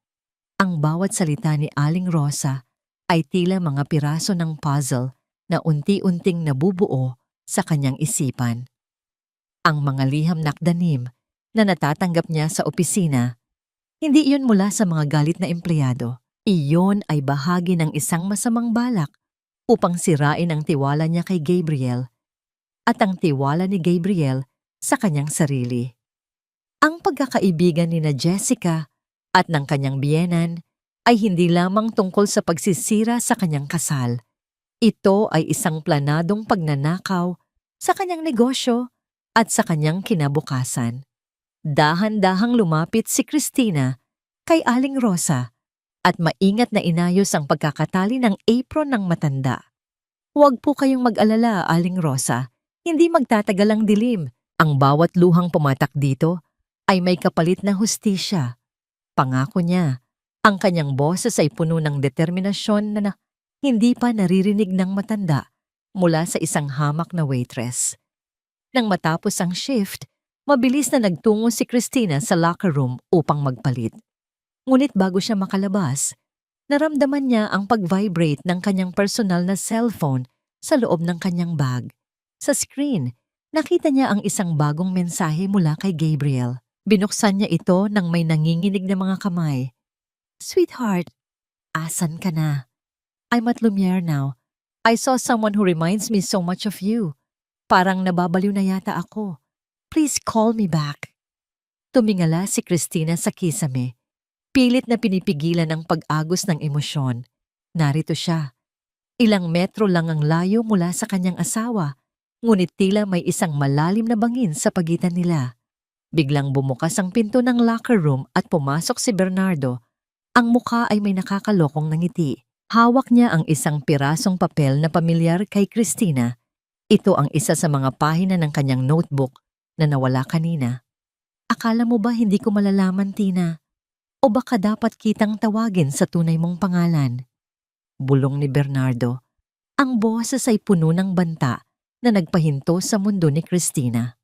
Ang bawat salita ni Aling Rosa ay tila mga piraso ng puzzle na unti-unting nabubuo sa kanyang isipan. Ang mga liham na akdanim na natatanggap niya sa opisina, hindi iyon mula sa mga galit na empleyado. Iyon ay bahagi ng isang masamang balak upang sirain ang tiwala niya kay Gabriel at ang tiwala ni Gabriel sa kanyang sarili. Ang pagkakaibigan ni Jessica at ng kanyang biyenan ay hindi lamang tungkol sa pagsisira sa kanyang kasal. Ito ay isang planadong pagnanakaw sa kanyang negosyo at sa kanyang kinabukasan. Dahan-dahang lumapit si Christina kay Aling Rosa at maingat na inayos ang pagkakatali ng apron ng matanda. Huwag po kayong mag-alala, Aling Rosa. Hindi magtatagal ang dilim. Ang bawat luhang pumatak dito ay may kapalit na hustisya. Pangako niya, ang kanyang boses ay puno ng determinasyon na hindi pa naririnig ng matanda mula sa isang hamak na waitress. Nang matapos ang shift, mabilis na nagtungo si Christina sa locker room upang magpalit. Ngunit bago siya makalabas, naramdaman niya ang pag-vibrate ng kanyang personal na cellphone sa loob ng kanyang bag. Sa screen, nakita niya ang isang bagong mensahe mula kay Gabriel. Binuksan niya ito nang may nanginginig na mga kamay. Sweetheart, asan ka na? I'm at Lumiere now. I saw someone who reminds me so much of you. Parang nababaliw na yata ako. Please call me back. Tumingala si Christina sa kisame. Pilit na pinipigilan ang pag-agos ng emosyon. Narito siya. Ilang metro lang ang layo mula sa kanyang asawa, ngunit tila may isang malalim na bangin sa pagitan nila. Biglang bumukas ang pinto ng locker room at pumasok si Bernardo. Ang mukha ay may nakakalokong ngiti. Hawak niya ang isang pirasong papel na pamilyar kay Christina. Ito ang isa sa mga pahina ng kanyang notebook na nawala kanina. Akala mo ba hindi ko malalaman, Tina? O baka dapat kitang tawagin sa tunay mong pangalan? Bulong ni Bernardo. Ang boses ay puno ng banta na nagpahinto sa mundo ni Christina.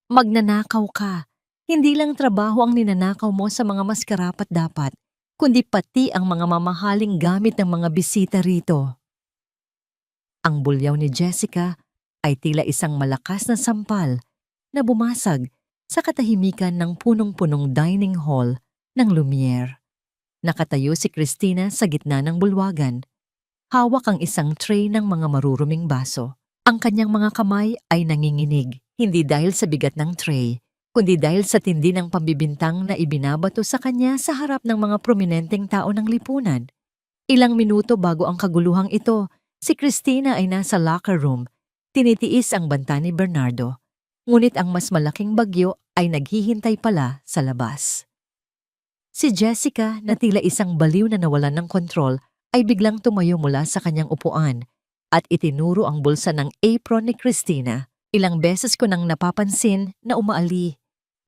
Magnanakaw ka. Hindi lang trabaho ang ninanakaw mo sa mga mas karapat-dapat, kundi pati ang mga mamahaling gamit ng mga bisita rito. Ang bulyaw ni Jessica ay tila isang malakas na sampal na bumasag sa katahimikan ng punong-punong dining hall ng Lumiere. Nakatayo si Christina sa gitna ng bulwagan. Hawak ang isang tray ng mga maruruming baso. Ang kanyang mga kamay ay nanginginig, hindi dahil sa bigat ng tray, kundi dahil sa tindi ng pambibintang na ibinabato sa kanya sa harap ng mga prominenteng tao ng lipunan. Ilang minuto bago ang kaguluhang ito, si Christina ay nasa locker room. Tinitiis ang banta ni Bernardo. Ngunit ang mas malaking bagyo ay naghihintay pala sa labas. Si Jessica, na tila isang baliw na nawalan ng kontrol, ay biglang tumayo mula sa kanyang upuan at itinuro ang bulsa ng apron ni Christina. Ilang beses ko nang napapansin na umaali.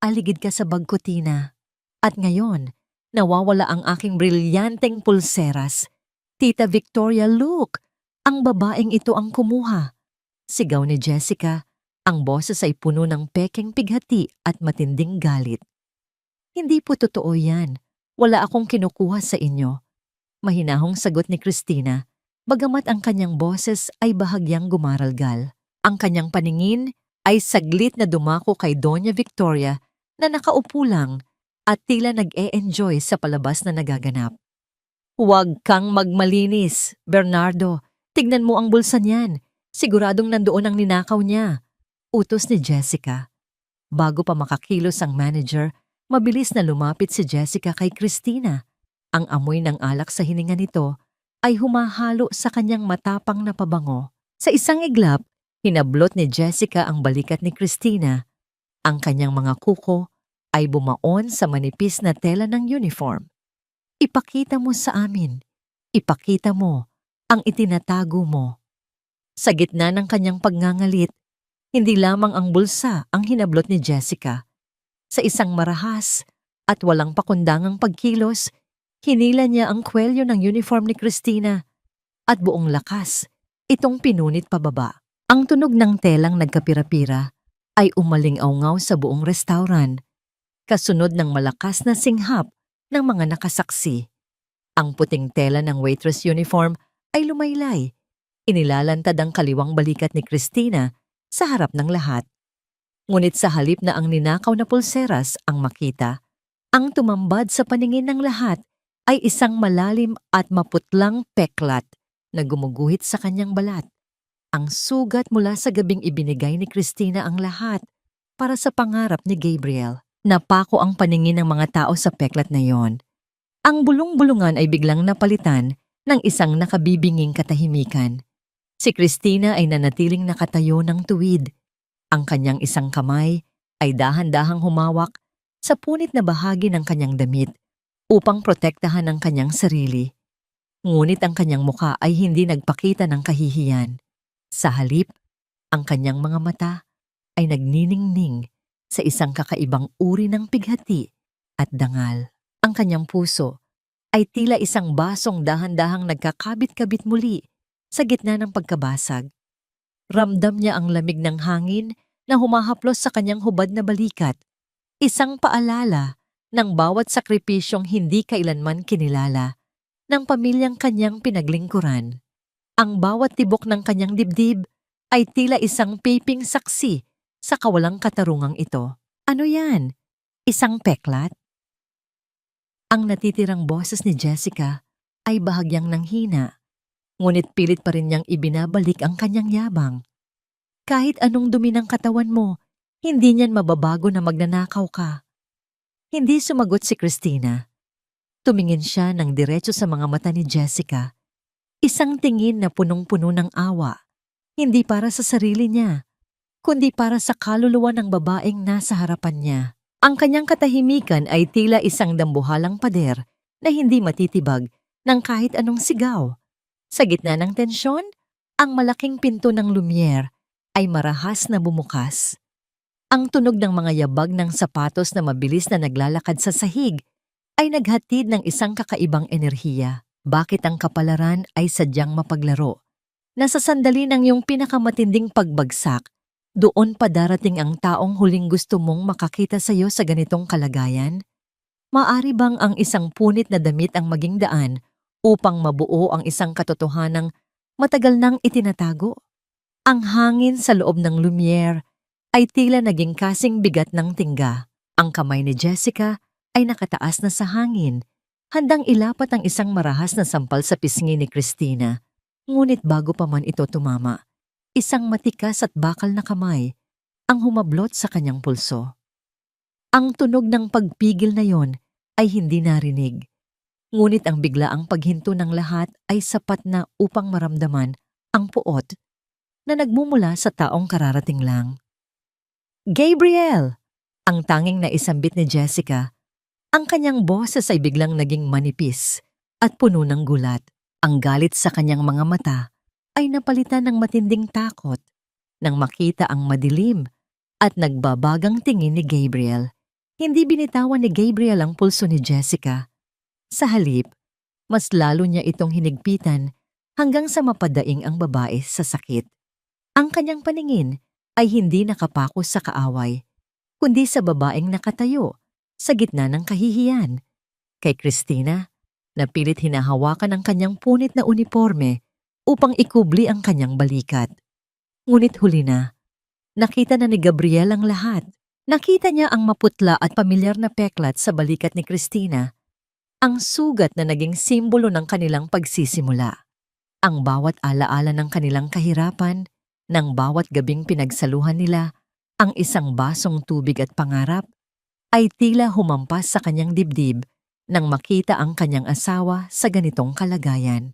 Aligid ka sa bag ko, Tina. At ngayon, nawawala ang aking brilyanteng pulseras. Tita Victoria, look! Ang babaeng ito ang kumuha. Sigaw ni Jessica. Ang boses ay puno ng pekeng pighati at matinding galit. Hindi po totoo yan. Wala akong kinukuha sa inyo. Mahinahong sagot ni Christina, bagamat ang kanyang boses ay bahagyang gumaralgal. Ang kanyang paningin ay saglit na dumako kay Doña Victoria na nakaupo lang at tila nag-e-enjoy sa palabas na nagaganap. Huwag kang magmalinis, Bernardo. Tignan mo ang bulsa niyan. Siguradong nandoon ang ninakaw niya. Utos ni Jessica. Bago pa makakilos ang manager, mabilis na lumapit si Jessica kay Christina. Ang amoy ng alak sa hininga nito ay humahalo sa kanyang matapang na pabango. Sa isang iglap, hinablot ni Jessica ang balikat ni Christina. Ang kanyang mga kuko ay bumaon sa manipis na tela ng uniform. Ipakita mo sa amin. Ipakita mo ang itinatago mo. Sa gitna ng kanyang pagngangalit, hindi lamang ang bulsa ang hinablot ni Jessica. Sa isang marahas at walang pakundangang pagkilos, hinila niya ang kwelyo ng uniform ni Christina at buong lakas itong pinunit pababa. Ang tunog ng telang nagkapira-pira ay umaling-awngaw sa buong restaurant, kasunod ng malakas na singhap ng mga nakasaksi. Ang puting tela ng waitress uniform ay lumaylay. Inilalantad ang kaliwang balikat ni Christina sa harap ng lahat. Ngunit sa halip na ang ninakaw na pulseras ang makita, ang tumambad sa paningin ng lahat ay isang malalim at maputlang peklat na gumuguhit sa kanyang balat. Ang sugat mula sa gabing ibinigay ni Christina ang lahat para sa pangarap ni Gabriel. Napako ang paningin ng mga tao sa peklat na yon. Ang bulong-bulungan ay biglang napalitan ng isang nakabibinging katahimikan. Si Christina ay nanatiling nakatayo ng tuwid. Ang kanyang isang kamay ay dahan-dahang humawak sa punit na bahagi ng kanyang damit upang protektahan ang kanyang sarili. Ngunit ang kanyang muka ay hindi nagpakita ng kahihiyan. Sa halip, ang kanyang mga mata ay nagniningning sa isang kakaibang uri ng pighati at dangal. Ang kanyang puso ay tila isang basong dahan-dahang nagkakabit-kabit muli sa gitna ng pagkabasag. Ramdam niya ang lamig ng hangin na humahaplos sa kanyang hubad na balikat, isang paalala ng bawat sakripisyong hindi kailanman kinilala ng pamilyang kanyang pinaglingkuran. Ang bawat tibok ng kanyang dibdib ay tila isang piping saksi sa kawalang katarungang ito. Ano yan? Isang peklat? Ang natitirang boses ni Jessica ay bahagyang nanghina, ngunit pilit pa rin niyang ibinabalik ang kanyang yabang. Kahit anong dumi ng katawan mo, hindi niyan mababago na magnanakaw ka. Hindi sumagot si Christina. Tumingin siya ng diretso sa mga mata ni Jessica. Isang tingin na punong-puno ng awa, hindi para sa sarili niya, kundi para sa kaluluwa ng babaeng nasa harapan niya. Ang kanyang katahimikan ay tila isang dambuhalang pader na hindi matitibag ng kahit anong sigaw. Sa gitna ng tensyon, ang malaking pinto ng Lumiere ay marahas na bumukas. Ang tunog ng mga yabag ng sapatos na mabilis na naglalakad sa sahig ay naghatid ng isang kakaibang enerhiya. Bakit ang kapalaran ay sadyang mapaglaro? Nasa sandali ng iyong pinakamatinding pagbagsak, doon pa darating ang taong huling gusto mong makakita sa iyo sa ganitong kalagayan? Maari bang ang isang punit na damit ang maging daan upang mabuo ang isang katotohanang matagal nang itinatago? Ang hangin sa loob ng Lumiere ay tila naging kasing bigat ng tingga. Ang kamay ni Jessica ay nakataas na sa hangin, handang ilapat ang isang marahas na sampal sa pisngi ni Christina. Ngunit bago pa man ito tumama, isang matikas at bakal na kamay ang humablot sa kanyang pulso. Ang tunog ng pagpigil na yon ay hindi narinig. Ngunit ang biglaang paghinto ng lahat ay sapat na upang maramdaman ang puot na nagmumula sa taong kararating lang. Gabriel! Ang tanging naisambit ni Jessica. Ang kanyang boses ay biglang naging manipis at puno ng gulat. Ang galit sa kanyang mga mata ay napalitan ng matinding takot nang makita ang madilim at nagbabagang tingin ni Gabriel. Hindi binitawan ni Gabriel ang pulso ni Jessica. Sa halip, mas lalo niya itong hinigpitan hanggang sa mapadaing ang babae sa sakit. Ang kanyang paningin ay hindi nakapako sa kaaway, kundi sa babaeng nakatayo sa gitna ng kahihiyan. Kay Christina, napilit hinahawakan ang kanyang punit na uniforme upang ikubli ang kanyang balikat. Ngunit huli na, nakita na ni Gabriel ang lahat. Nakita niya ang maputla at pamilyar na peklat sa balikat ni Christina, ang sugat na naging simbolo ng kanilang pagsisimula. Ang bawat alaala ng kanilang kahirapan, ng bawat gabing pinagsaluhan nila, ang isang basong tubig at pangarap, ay tila humampas sa kanyang dibdib nang makita ang kanyang asawa sa ganitong kalagayan.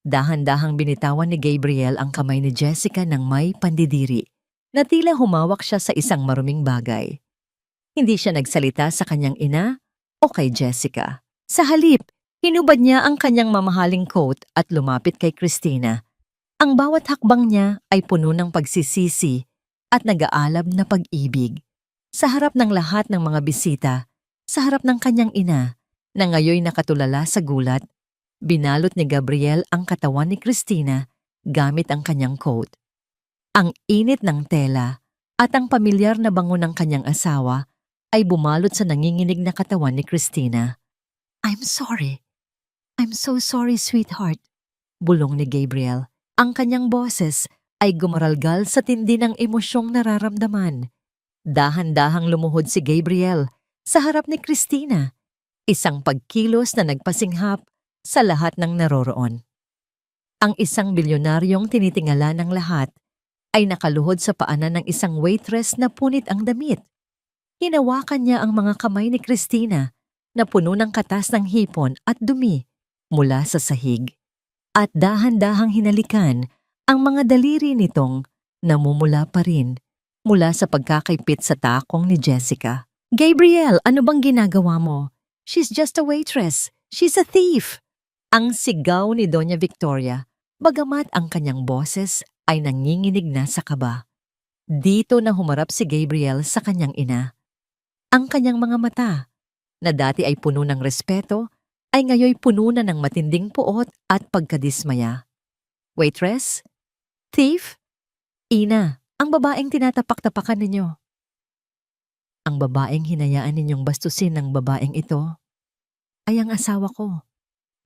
Dahan-dahang binitawan ni Gabriel ang kamay ni Jessica ng may pandidiri, na tila humawak siya sa isang maruming bagay. Hindi siya nagsalita sa kanyang ina o kay Jessica. Sa halip, hinubad niya ang kanyang mamahaling coat at lumapit kay Christina. Ang bawat hakbang niya ay puno ng pagsisisi at nag-aalab na pag-ibig. Sa harap ng lahat ng mga bisita, sa harap ng kanyang ina, na ngayoy nakatulala sa gulat, binalot ni Gabriel ang katawan ni Christina gamit ang kanyang coat. Ang init ng tela at ang pamilyar na bango ng kanyang asawa ay bumalot sa nanginginig na katawan ni Christina. "I'm sorry. I'm so sorry, sweetheart," bulong ni Gabriel. Ang kanyang boses ay gumaralgal sa tindi ng emosyong nararamdaman. Dahan-dahang lumuhod si Gabriel sa harap ni Christina, isang pagkilos na nagpasinghap sa lahat ng naroroon. Ang isang bilyonaryong tinitingala ng lahat ay nakaluhod sa paanan ng isang waitress na punit ang damit. Hinawakan niya ang mga kamay ni Christina na puno ng katas ng hipon at dumi mula sa sahig. At dahan-dahang hinalikan ang mga daliri nitong namumula pa rin mula sa pagkakaipit sa takong ni Jessica. "Gabriel, ano bang ginagawa mo? She's just a waitress. She's a thief!" Ang sigaw ni Doña Victoria, bagamat ang kanyang boses ay nanginginig na sa kaba. Dito na humarap si Gabriel sa kanyang ina. Ang kanyang mga mata, na dati ay puno ng respeto, ay ngayoy puno na ng matinding puot at pagkadismaya. "Waitress? Thief? Ina, ang babaeng tinatapak-tapakan ninyo. Ang babaeng hinayaan ninyong bastusin ng babaeng ito ay ang asawa ko,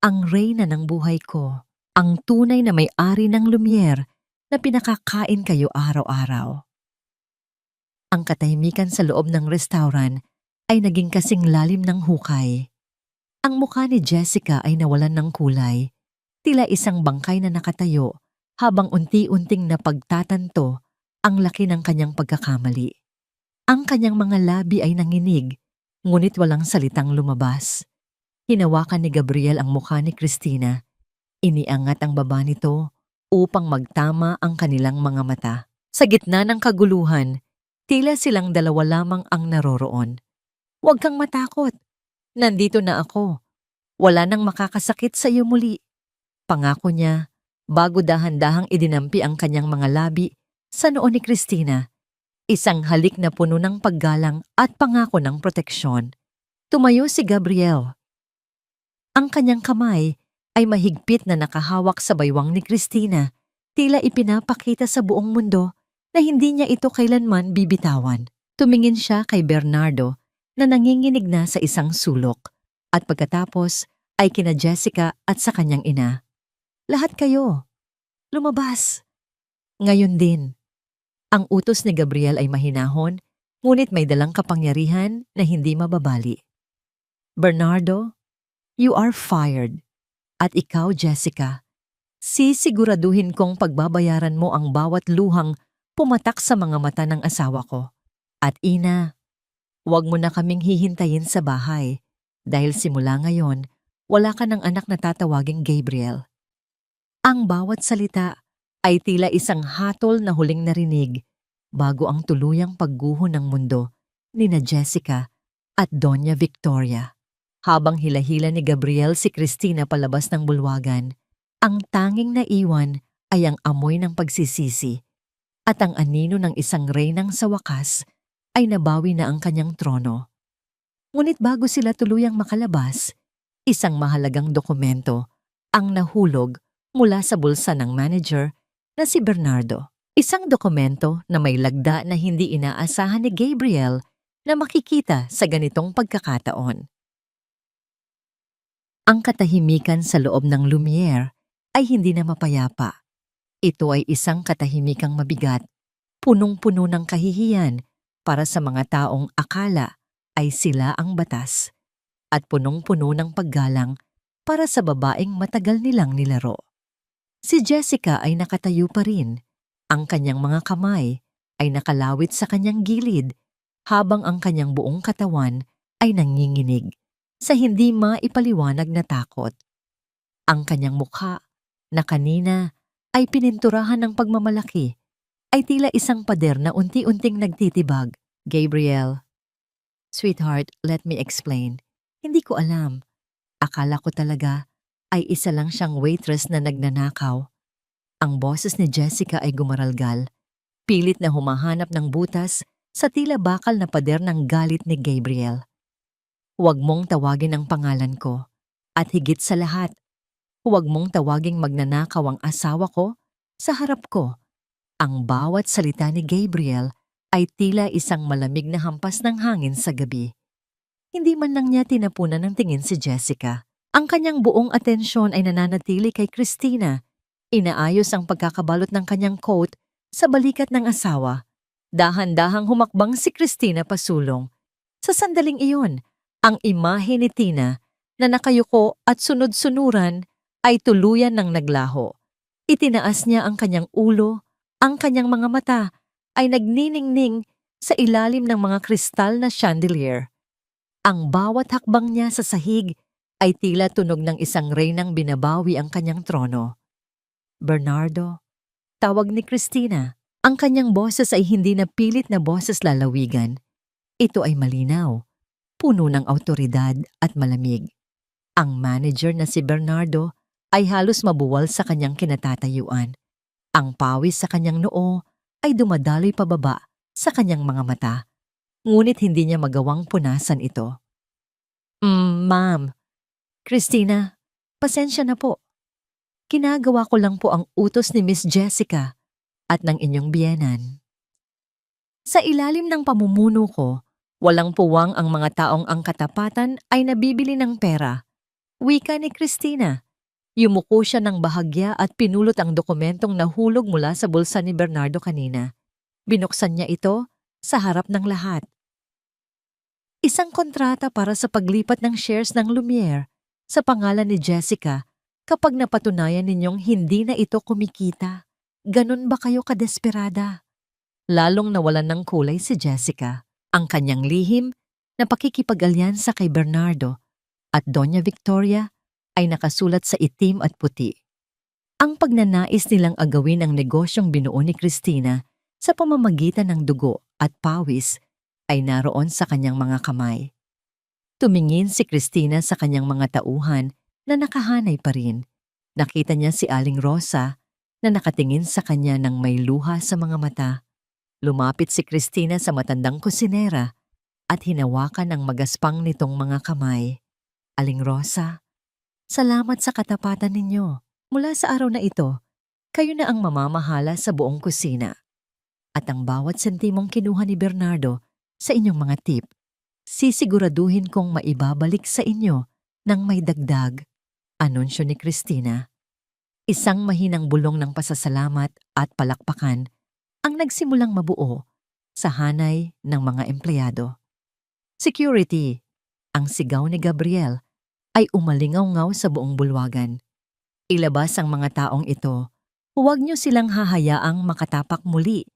ang reyna ng buhay ko, ang tunay na may-ari ng Lumiere na pinakakain kayo araw-araw." Ang katahimikan sa loob ng restaurant ay naging kasing lalim ng hukay. Ang mukha ni Jessica ay nawalan ng kulay, tila isang bangkay na nakatayo habang unti-unting napagtatanto ang laki ng kanyang pagkakamali. Ang kanyang mga labi ay nanginig, ngunit walang salitang lumabas. Hinawakan ni Gabriel ang mukha ni Christina. Iniangat ang baba nito upang magtama ang kanilang mga mata. Sa gitna ng kaguluhan, tila silang dalawa lamang ang naroroon. "Huwag kang matakot. Nandito na ako. Wala nang makakasakit sa iyo muli," pangako niya bago dahan-dahang idinampi ang kanyang mga labi sa noo ni Christina. Isang halik na puno ng paggalang at pangako ng proteksyon. Tumayo si Gabriel. Ang kanyang kamay ay mahigpit na nakahawak sa baywang ni Christina, tila ipinapakita sa buong mundo na hindi niya ito kailanman bibitawan. Tumingin siya kay Bernardo na nanginginig na sa isang sulok at pagkatapos ay kina Jessica at sa kanyang ina. "Lahat kayo, lumabas." Ngayon din. Ang utos ni Gabriel ay mahinahon, ngunit may dalang kapangyarihan na hindi mababali. "Bernardo, you are fired. At ikaw, Jessica, sisiguraduhin kong pagbabayaran mo ang bawat luhang pumatak sa mga mata ng asawa ko. At ina, huwag mo na kaming hihintayin sa bahay dahil simula ngayon, wala ka ng anak na tatawaging Gabriel." Ang bawat salita ay tila isang hatol na huling narinig bago ang tuluyang pagguho ng mundo ni na Jessica at Doña Victoria. Habang hilahila ni Gabriel si Christina palabas ng bulwagan, ang tanging naiwan ay ang amoy ng pagsisisi at ang anino ng isang reynang sa wakas ay nabawi na ang kanyang trono. Ngunit bago sila tuluyang makalabas, isang mahalagang dokumento ang nahulog mula sa bulsa ng manager na si Bernardo. Isang dokumento na may lagda na hindi inaasahan ni Gabriel na makikita sa ganitong pagkakataon. Ang katahimikan sa loob ng Lumiere ay hindi na mapayapa. Ito ay isang katahimikang mabigat, punong-puno ng kahihiyan para sa mga taong akala ay sila ang batas, at punong-puno ng paggalang para sa babaeng matagal nilang nilaro. Si Jessica ay nakatayo pa rin. Ang kanyang mga kamay ay nakalawit sa kanyang gilid habang ang kanyang buong katawan ay nanginginig sa hindi maipaliwanag na takot. Ang kanyang mukha na kanina ay pininturahan ng pagmamalaki ay tila isang pader na unti-unting nagtitibag. "Gabriel, Sweetheart, let me explain. Hindi ko alam. Akala ko talaga ay isa lang siyang waitress na nagnanakaw. Ang boses ni Jessica ay gumaralgal, pilit na humahanap ng butas sa tila bakal na pader ng galit ni Gabriel. Huwag mong tawagin ang pangalan ko. At higit sa lahat, huwag mong tawaging magnanakaw ang asawa ko sa harap ko. Ang bawat salita ni Gabriel ay tila isang malamig na hampas ng hangin sa gabi. Hindi man lang niya tinapunan ng tingin si Jessica. Ang kanyang buong atensyon ay nananatili kay Christina. Inaayos ang pagkakabalot ng kanyang coat sa balikat ng asawa. Dahan-dahang humakbang si Christina pasulong. Sa sandaling iyon, ang imahe ni Tina na nakayuko at sunod-sunuran ay tuluyan ng naglaho. Itinaas niya ang kanyang ulo, ang kanyang mga mata ay nagniningning sa ilalim ng mga kristal na chandelier. Ang bawat hakbang niya sa sahig ay tila tunog ng isang reynang binabawi ang kanyang trono. Bernardo, tawag ni Christina. Ang kanyang boses ay hindi na pilit na boses lalawigan. Ito ay malinaw, puno ng awtoridad at malamig. Ang manager na si Bernardo ay halos mabuwal sa kanyang kinatatayuan. Ang pawis sa kanyang noo ay dumadaloy pababa sa kanyang mga mata. Ngunit hindi niya magawang punasan ito. Ma'am. Christina, pasensya na po. Ginagawa ko lang po ang utos ni Miss Jessica at ng inyong biyenan. Sa ilalim ng pamumuno ko, walang puwang ang mga taong ang katapatan ay nabibili ng pera. Wika ni Christina. Yumuko siya ng bahagya at pinulot ang dokumentong nahulog mula sa bulsa ni Bernardo kanina. Binuksan niya ito sa harap ng lahat. Isang kontrata para sa paglipat ng shares ng Lumiere sa pangalan ni Jessica kapag napatunayan ninyong hindi na ito kumikita. Ganon ba kayo kadesperada? Lalong nawalan ng kulay si Jessica. Ang kanyang lihim na pakikipag-alyansa kay Bernardo at Doña Victoria ay nakasulat sa itim at puti. Ang pagnanais nilang agawin ang negosyong binuo ni Christina sa pamamagitan ng dugo at pawis ay naroon sa kanyang mga kamay. Tumingin si Christina sa kanyang mga tauhan na nakahanay pa rin. Nakita niya si Aling Rosa na nakatingin sa kanya ng may luha sa mga mata. Lumapit si Christina sa matandang kusinera at hinawakan ang magaspang nitong mga kamay. Aling Rosa, salamat sa katapatan ninyo. Mula sa araw na ito, kayo na ang mamamahala sa buong kusina. At ang bawat sentimong kinuha ni Bernardo sa inyong mga tip, sisiguraduhin kong maibabalik sa inyo ng may dagdag. Anunsyo ni Christina. Isang mahinang bulong ng pasasalamat at palakpakan ang nagsimulang mabuo sa hanay ng mga empleyado. Security, ang sigaw ni Gabriel ay umalingaw-ngaw sa buong bulwagan. Ilabas ang mga taong ito, huwag niyo silang hahayaang makatapak muli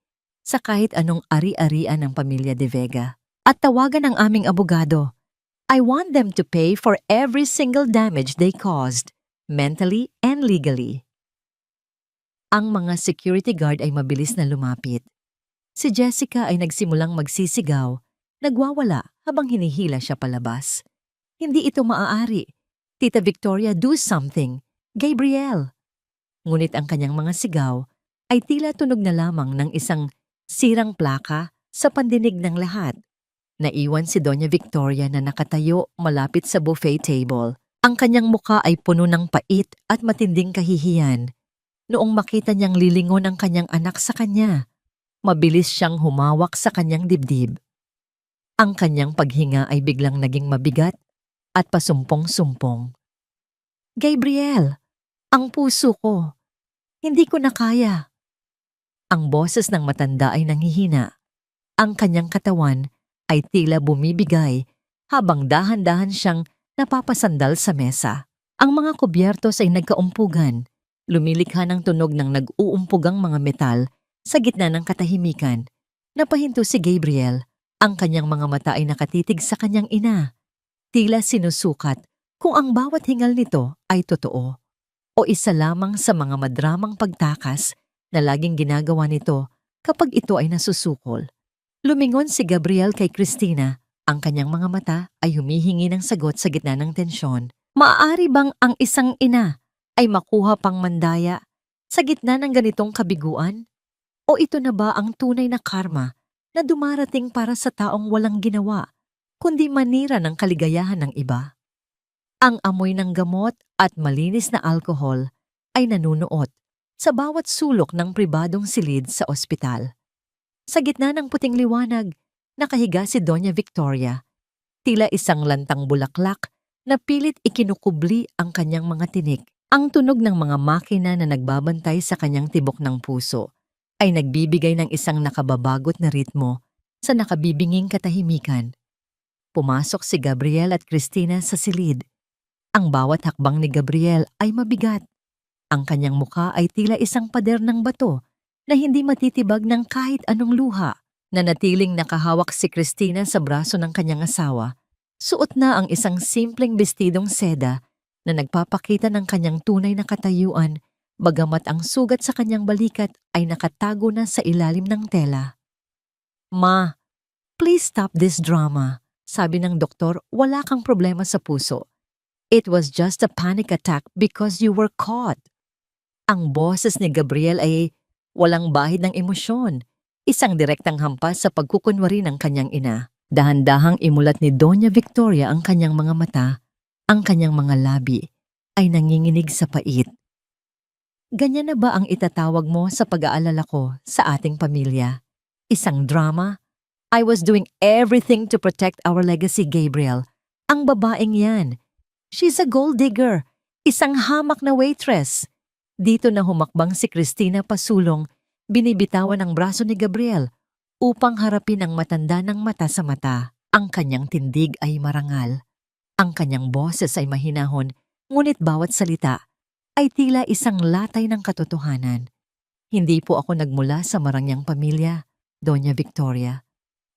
sa kahit anong ari-arian ng pamilya De Vega. At tawagan ang aming abogado. I want them to pay for every single damage they caused, mentally and legally. Ang mga security guard ay mabilis na lumapit. Si Jessica ay nagsimulang magsisigaw, nagwawala habang hinihila siya palabas. Hindi ito maaari. Tita Victoria, do something. Gabriel. Ngunit ang kanyang mga sigaw ay tila tunog na lamang ng isang sirang plaka sa pandinig ng lahat. Naiwan si Doña Victoria na nakatayo malapit sa buffet table. Ang kanyang muka ay puno ng pait at matinding kahihiyan. Noong makita niyang lilingon ang kanyang anak sa kanya, mabilis siyang humawak sa kanyang dibdib. Ang kanyang paghinga ay biglang naging mabigat at pasumpong-sumpong. Gabriel, ang puso ko. Hindi ko na kaya. Ang boses ng matanda ay nanghihina. Ang kanyang katawan ay tila bumibigay habang dahan-dahan siyang napapasandal sa mesa. Ang mga kubyertos ay nagkaumpugan. Lumilikha ng tunog ng nag-uumpugang mga metal sa gitna ng katahimikan. Napahinto si Gabriel. Ang kanyang mga mata ay nakatitig sa kanyang ina. Tila sinusukat kung ang bawat hingal nito ay totoo o isa lamang sa mga madramang pagtakas na laging ginagawa nito kapag ito ay nasusukol. Lumingon si Gabriel kay Christina Ang kanyang mga mata ay humihingi ng sagot sa gitna ng tensyon. Maaari bang ang isang ina ay makuha pang mandaya sa gitna ng ganitong kabiguan? O ito na ba ang tunay na karma na dumarating para sa taong walang ginawa, kundi manira ng kaligayahan ng iba? Ang amoy ng gamot at malinis na alkohol ay nanunuot sa bawat sulok ng pribadong silid sa ospital. Sa gitna ng puting liwanag, nakahiga si Doña Victoria, tila isang lantang bulaklak na pilit ikinukubli ang kanyang mga tinik. Ang tunog ng mga makina na nagbabantay sa kanyang tibok ng puso ay nagbibigay ng isang nakababagot na ritmo sa nakabibinging katahimikan. Pumasok si Gabriel at Cristina sa silid. Ang bawat hakbang ni Gabriel ay mabigat. Ang kanyang mukha ay tila isang pader ng bato na hindi matitibag ng kahit anong luha. Nanatiling nakahawak si Cristina sa braso ng kanyang asawa. Suot na ang isang simpleng bestidong seda na nagpapakita ng kanyang tunay na katayuan, bagamat ang sugat sa kanyang balikat ay nakatago na sa ilalim ng tela. "Ma, please stop this drama," sabi ng doktor. "Wala kang problema sa puso. It was just a panic attack because you were caught." Ang boses ni Gabriel ay walang bahid ng emosyon, isang direktang hampas sa pagkukunwari ng kanyang ina. Dahan-dahang imulat ni Doña Victoria ang kanyang mga mata, ang kanyang mga labi ay nanginginig sa pait. "Ganyan na ba ang itatawag mo sa pag-aalala ko sa ating pamilya? Isang drama? I was doing everything to protect our legacy, Gabriel. Ang babaeng yan. She's a gold digger, isang hamak na waitress." Dito na humakbang si Cristina pasulong, binibitawan ang braso ni Gabriel upang harapin ang matanda ng mata sa mata. Ang kanyang tindig ay marangal. Ang kanyang boses ay mahinahon, ngunit bawat salita ay tila isang latay ng katotohanan. "Hindi po ako nagmula sa marangyang pamilya, Doña Victoria.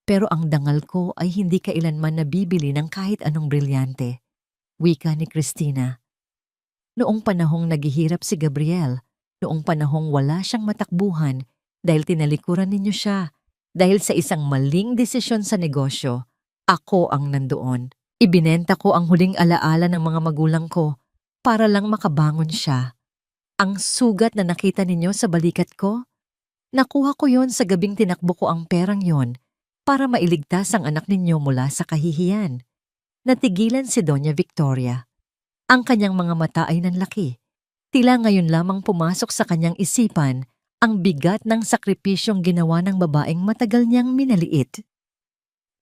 Pero ang dangal ko ay hindi kailanman nabibili ng kahit anong brilyante," wika ni Cristina. Noong panahong naghihirap si Gabriel, noong panahong wala siyang matakbuhan dahil tinalikuran ninyo siya, dahil sa isang maling desisyon sa negosyo, ako ang nandoon. Ibinenta ko ang huling alaala ng mga magulang ko para lang makabangon siya. Ang sugat na nakita ninyo sa balikat ko, nakuha ko yon sa gabing tinakbo ko ang perang yon para mailigtas ang anak ninyo mula sa kahihiyan. Natigilan si Doña Victoria. Ang kanyang mga mata ay nanlaki. Tila ngayon lamang pumasok sa kanyang isipan ang bigat ng sakripisyong ginawa ng babaeng matagal niyang minaliit.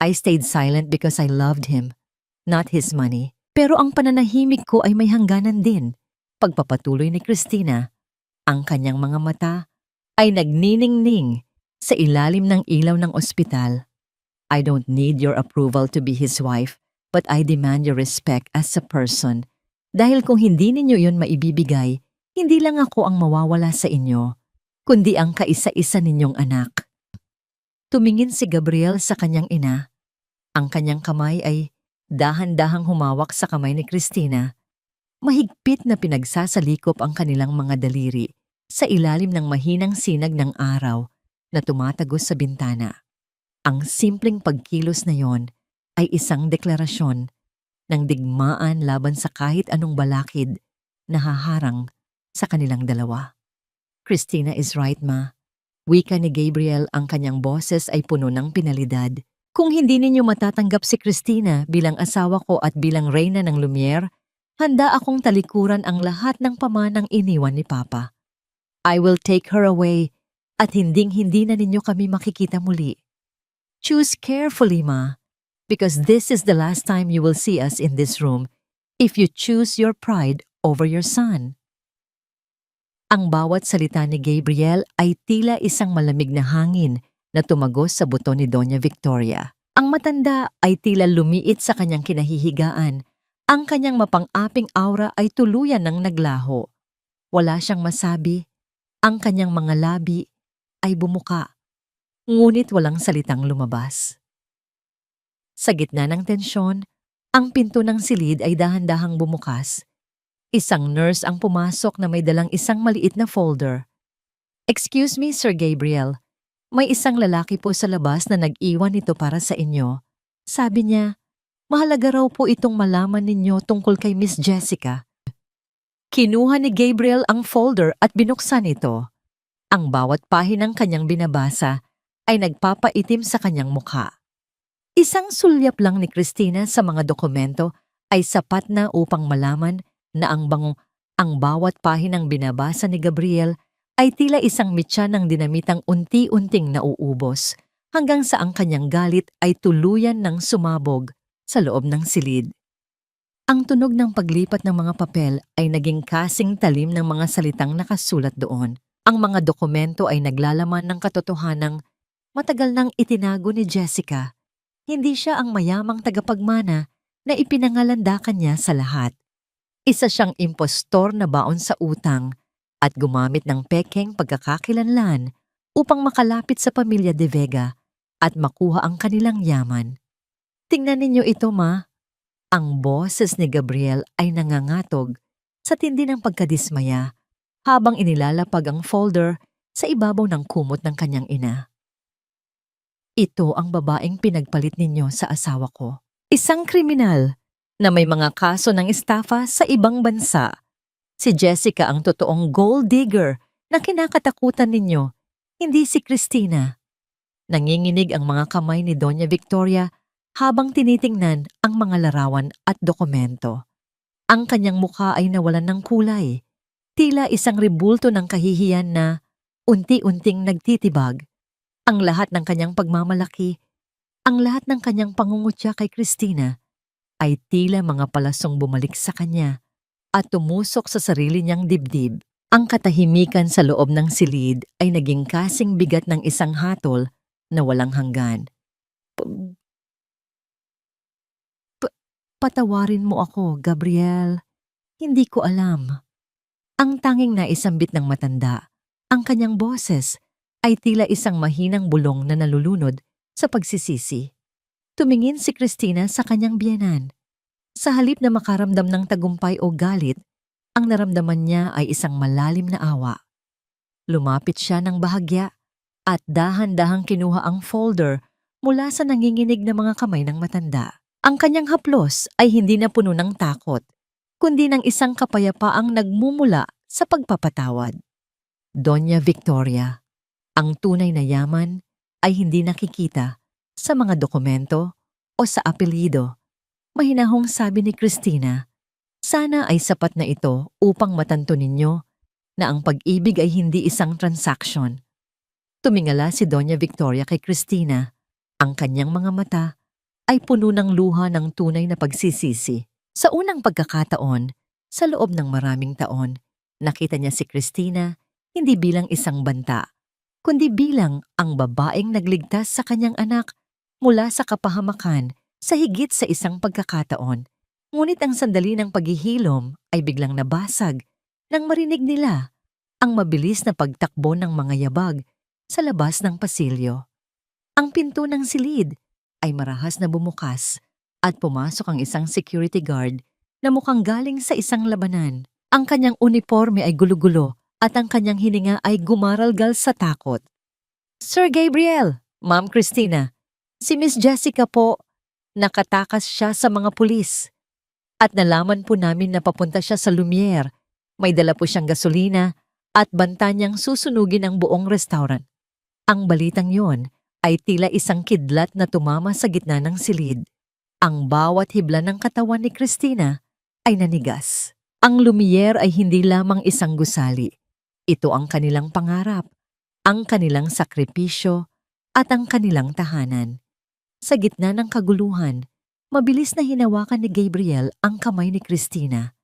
"I stayed silent because I loved him, not his money. Pero ang pananahimik ko ay may hangganan din." Pagpapatuloy ni Cristina, ang kanyang mga mata ay nagniningning sa ilalim ng ilaw ng ospital. "I don't need your approval to be his wife, but I demand your respect as a person. Dahil kung hindi ninyo yon maibibigay, hindi lang ako ang mawawala sa inyo, kundi ang kaisa-isa ninyong anak." Tumingin si Gabriel sa kanyang ina. Ang kanyang kamay ay dahan-dahang humawak sa kamay ni Cristina. Mahigpit na pinagsasalikop ang kanilang mga daliri sa ilalim ng mahinang sinag ng araw na tumatagos sa bintana. Ang simpleng pagkilos na yon ay isang deklarasyon ng digmaan laban sa kahit anong balakid na haharang sa kanilang dalawa. "Cristina is right, ma." Wika ni Gabriel, ang kanyang boses ay puno ng pinalidad. "Kung hindi ninyo matatanggap si Cristina bilang asawa ko at bilang reyna ng Lumiere, handa akong talikuran ang lahat ng pamanang iniwan ni Papa. I will take her away at hinding-hindi na ninyo kami makikita muli. Choose carefully, ma, because this is the last time you will see us in this room if you choose your pride over your son." Ang bawat salita ni Gabriel ay tila isang malamig na hangin na tumagos sa buto ni Doña Victoria. Ang matanda ay tila lumiit sa kanyang kinahihigaan. Ang kanyang mapang-aping aura ay tuluyan ng naglaho. Wala siyang masabi. Ang kanyang mga labi ay bumuka, ngunit walang salitang lumabas. Sa gitna ng tensyon, ang pinto ng silid ay dahan-dahang bumukas. Isang nurse ang pumasok na may dalang isang maliit na folder. "Excuse me, Sir Gabriel. May isang lalaki po sa labas na nag-iwan nito para sa inyo. Sabi niya, mahalaga raw po itong malaman ninyo tungkol kay Miss Jessica. Kinuha ni Gabriel ang folder at binuksan ito. Ang bawat pahinang kanyang binabasa ay nagpapaitim sa kanyang mukha. Isang sulyap lang ni Christina sa mga dokumento ay sapat na upang malaman na ang bawat pahinang binabasa ni Gabriel ay tila isang mitya ng dinamitang unti-unting nauubos hanggang sa ang kanyang galit ay tuluyan ng sumabog sa loob ng silid. Ang tunog ng paglipat ng mga papel ay naging kasing talim ng mga salitang nakasulat doon. Ang mga dokumento ay naglalaman ng katotohanang matagal nang itinago ni Jessica. Hindi siya ang mayamang tagapagmana na ipinangalandakan niya sa lahat. Isa siyang impostor na baon sa utang at gumamit ng pekeng pagkakakilanlan upang makalapit sa pamilya De Vega at makuha ang kanilang yaman. Tingnan ninyo ito, Ma. Ang boses ni Gabriel ay nangangatog sa tindi ng pagkadismaya habang inilalapag ang folder sa ibabaw ng kumot ng kanyang ina. Ito ang babaeng pinagpalit ninyo sa asawa ko. Isang kriminal na may mga kaso ng estafa sa ibang bansa. Si Jessica ang totoong gold digger na kinakatakutan ninyo, hindi si Christina. Nanginginig ang mga kamay ni Doña Victoria habang tinitingnan ang mga larawan at dokumento. Ang kanyang mukha ay nawalan ng kulay, tila isang ribulto ng kahihiyan na unti-unting nagtitibag. Ang lahat ng kanyang pagmamalaki, ang lahat ng kanyang pangungutya kay Christina ay tila mga palasong bumalik sa kanya at tumusok sa sarili niyang dibdib. Ang katahimikan sa loob ng silid ay naging kasing bigat ng isang hatol na walang hanggan. Patawarin mo ako, Gabriel. Hindi ko alam. Ang tanging naisambit ng matanda, ang kanyang boses, ay tila isang mahinang bulong na nalulunod sa pagsisisi. Tumingin si Christina sa kanyang biyenan. Sa halip na makaramdam ng tagumpay o galit, ang naramdaman niya ay isang malalim na awa. Lumapit siya ng bahagya at dahan-dahang kinuha ang folder mula sa nanginginig na mga kamay ng matanda. Ang kanyang haplos ay hindi na puno ng takot, kundi ng isang kapayapaang nagmumula sa pagpapatawad. Doña Victoria, ang tunay na yaman ay hindi nakikita sa mga dokumento o sa apelyido. Mahinahong sabi ni Christina, sana ay sapat na ito upang matanto ninyo na ang pag-ibig ay hindi isang transaksyon. Tumingala si Doña Victoria kay Christina. Ang kanyang mga mata ay puno ng luha ng tunay na pagsisisi. Sa unang pagkakataon, sa loob ng maraming taon, nakita niya si Christina hindi bilang isang banta, kundi bilang ang babaeng nagligtas sa kanyang anak mula sa kapahamakan sa higit sa isang pagkakataon. Ngunit ang sandali ng paghihilom ay biglang nabasag nang marinig nila ang mabilis na pagtakbo ng mga yabag sa labas ng pasilyo. Ang pinto ng silid ay marahas na bumukas at pumasok ang isang security guard na mukhang galing sa isang labanan. Ang kanyang uniforme ay gulo-gulo at ang kanyang hininga ay gumaralgal sa takot. Sir Gabriel, Ma'am Christina, si Miss Jessica po, nakatakas siya sa mga pulis. At nalaman po namin na papunta siya sa Lumiere. May dala po siyang gasolina at banta niyang susunugin ang buong restaurant. Ang balitang yon ay tila isang kidlat na tumama sa gitna ng silid. Ang bawat hibla ng katawan ni Christina ay nanigas. Ang Lumiere ay hindi lamang isang gusali. Ito ang kanilang pangarap, ang kanilang sakripisyo, at ang kanilang tahanan. Sa gitna ng kaguluhan, mabilis na hinawakan ni Gabriel ang kamay ni Christina.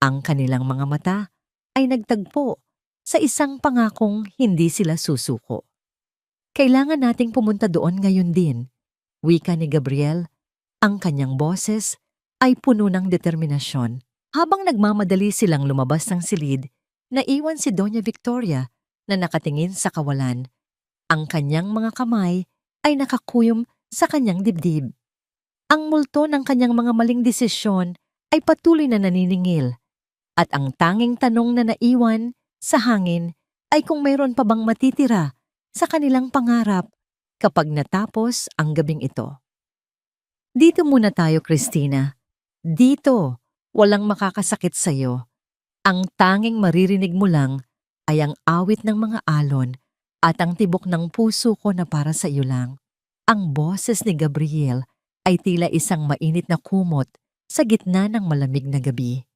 Ang kanilang mga mata ay nagtagpo sa isang pangakong hindi sila susuko. Kailangan nating pumunta doon ngayon din, wika ni Gabriel. Ang kanyang boses ay puno ng determinasyon. Habang nagmamadali silang lumabas ng silid, naiwan si Doña Victoria na nakatingin sa kawalan. Ang kanyang mga kamay ay nakakuyom sa kanyang dibdib. Ang multo ng kanyang mga maling desisyon ay patuloy na naniningil. At ang tanging tanong na naiwan sa hangin ay kung mayroon pa bang matitira sa kanilang pangarap kapag natapos ang gabing ito. Dito muna tayo, Christina. Dito, walang makakasakit sa'yo. Ang tanging maririnig mo lang ay ang awit ng mga alon at ang tibok ng puso ko na para sa iyo lang. Ang boses ni Gabriel ay tila isang mainit na kumot sa gitna ng malamig na gabi.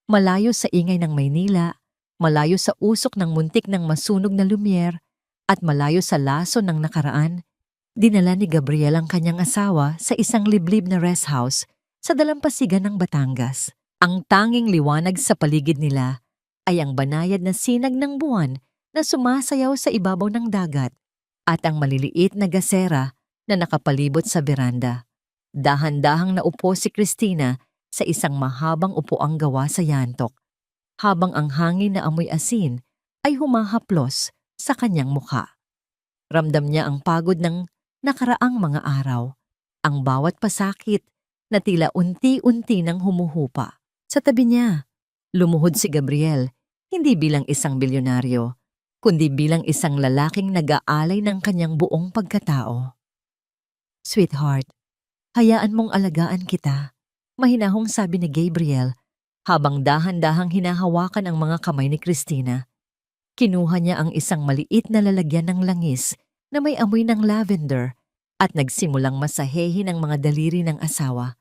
Malayo sa ingay ng Maynila, malayo sa usok ng muntik ng masunog na lumyer, at malayo sa laso ng nakaraan, dinala ni Gabriel ang kanyang asawa sa isang liblib na rest house sa dalampasigan ng Batangas. Ang tanging liwanag sa paligid nila ay ang banayad na sinag ng buwan na sumasayaw sa ibabaw ng dagat at ang maliliit na gasera na nakapalibot sa beranda. Dahan-dahang naupo si Christina sa isang mahabang upuang gawa sa yantok, habang ang hangin na amoy asin ay humahaplos sa kanyang mukha. Ramdam niya ang pagod ng nakaraang mga araw, ang bawat pasakit na tila unti-unti nang humuhupa. Sa tabi niya, lumuhod si Gabriel, hindi bilang isang bilyonaryo, kundi bilang isang lalaking nag-aalay ng kanyang buong pagkatao. Sweetheart, hayaan mong alagaan kita, mahinahong sabi ni Gabriel habang dahan-dahang hinahawakan ang mga kamay ni Christina. Kinuha niya ang isang maliit na lalagyan ng langis na may amoy ng lavender at nagsimulang masahehin ang mga daliri ng asawa.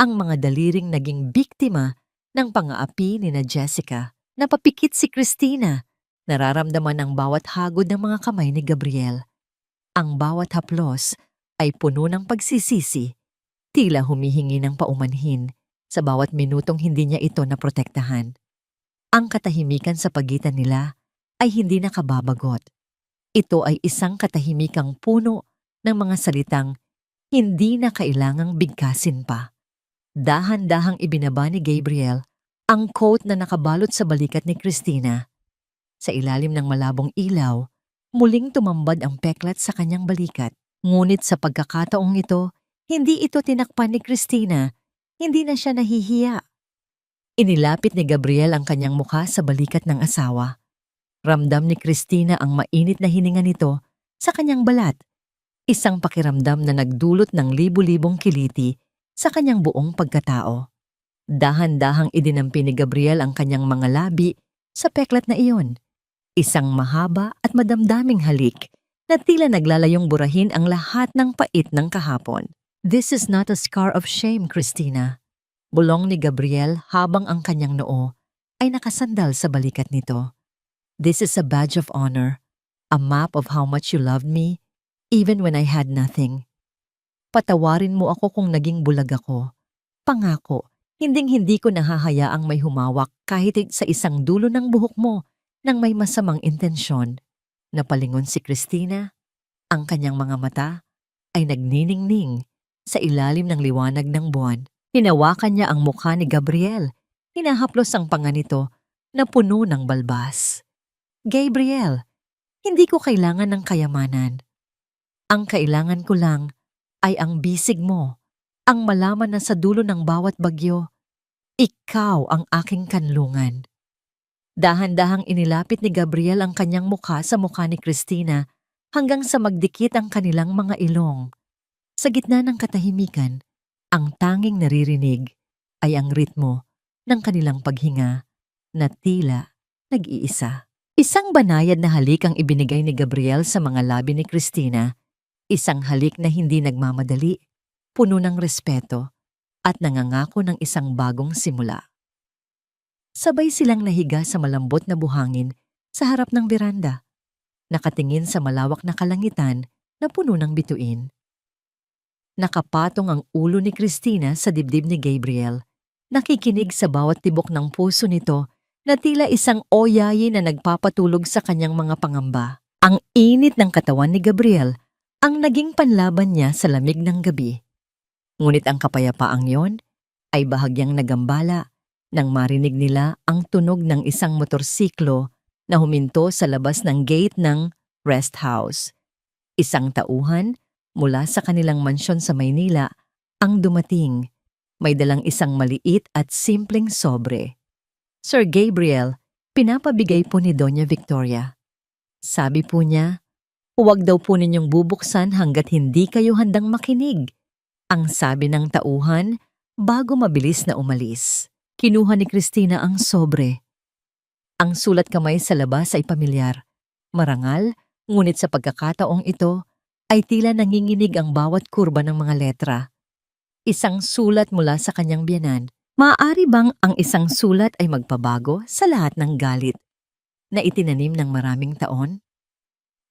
Ang mga daliring naging biktima ng pang-aapi ni na Jessica. Napapikit si Christina. Nararamdaman ang bawat hagod ng mga kamay ni Gabriel. Ang bawat haplos ay puno ng pagsisisi, tila humihingi ng paumanhin sa bawat minutong hindi niya ito naprotektahan. Ang katahimikan sa pagitan nila ay hindi nakababagot. Ito ay isang katahimikang puno ng mga salitang hindi na kailangang bigkasin pa. Dahan-dahang ibinaba ni Gabriel ang coat na nakabalot sa balikat ni Christina. Sa ilalim ng malabong ilaw, muling tumambad ang peklat sa kanyang balikat. Ngunit sa pagkakataong ito, hindi ito tinakpan ni Christina, hindi na siya nahihiya. Inilapit ni Gabriel ang kanyang mukha sa balikat ng asawa. Ramdam ni Christina ang mainit na hininga nito sa kanyang balat, isang pakiramdam na nagdulot ng libu-libong kiliti sa kanyang buong pagkatao. Dahan-dahang idinampi ni Gabriel ang kanyang mga labi sa peklat na iyon. Isang mahaba at madamdaming halik na tila naglalayong burahin ang lahat ng pait ng kahapon. This is not a scar of shame, Christina. Bulong ni Gabriel habang ang kanyang noo ay nakasandal sa balikat nito. This is a badge of honor, a map of how much you loved me, even when I had nothing. Patawarin mo ako kung naging bulag ako. Pangako, hinding-hindi ko nahahayaang may humawak kahit sa isang dulo ng buhok mo nang may masamang intensyon. Napalingon si Christina. Ang kanyang mga mata ay nagniningning sa ilalim ng liwanag ng buwan. Hinawakan niya ang mukha ni Gabriel. Hinahaplos ang panga nito na puno ng balbas. Gabriel, hindi ko kailangan ng kayamanan. Ang kailangan ko lang ay ang bisig mo, ang malaman na sa dulo ng bawat bagyo, ikaw ang aking kanlungan. Dahan-dahang inilapit ni Gabriel ang kanyang mukha sa mukha ni Christina hanggang sa magdikit ang kanilang mga ilong. Sa gitna ng katahimikan, ang tanging naririnig ay ang ritmo ng kanilang paghinga na tila nag-iisa. Isang banayad na halik ang ibinigay ni Gabriel sa mga labi ni Christina, isang halik na hindi nagmamadali, puno ng respeto at nangangako ng isang bagong simula. Sabay silang nahiga sa malambot na buhangin sa harap ng beranda, nakatingin sa malawak na kalangitan na puno ng bituin. Nakapatong ang ulo ni Christina sa dibdib ni Gabriel, nakikinig sa bawat tibok ng puso nito na tila isang oyayi na nagpapatulog sa kanyang mga pangamba. Ang init ng katawan ni Gabriel ang naging panlaban niya sa lamig ng gabi. Ngunit ang kapayapaang yon ay bahagyang nagambala nang marinig nila ang tunog ng isang motorsiklo na huminto sa labas ng gate ng rest house. Isang tauhan mula sa kanilang mansyon sa Maynila ang dumating. May dalang isang maliit at simpleng sobre. Sir Gabriel, pinapabigay po ni Doña Victoria. Sabi po niya, huwag daw po ninyong bubuksan hanggat hindi kayo handang makinig. Ang sabi ng tauhan bago mabilis na umalis. Kinuha ni Christina ang sobre. Ang sulat kamay sa labas ay pamilyar. Marangal, ngunit sa pagkakataong ito ay tila nanginginig ang bawat kurba ng mga letra. Isang sulat mula sa kanyang biyenan. Maaari bang ang isang sulat ay magpabago sa lahat ng galit na itinanim ng maraming taon?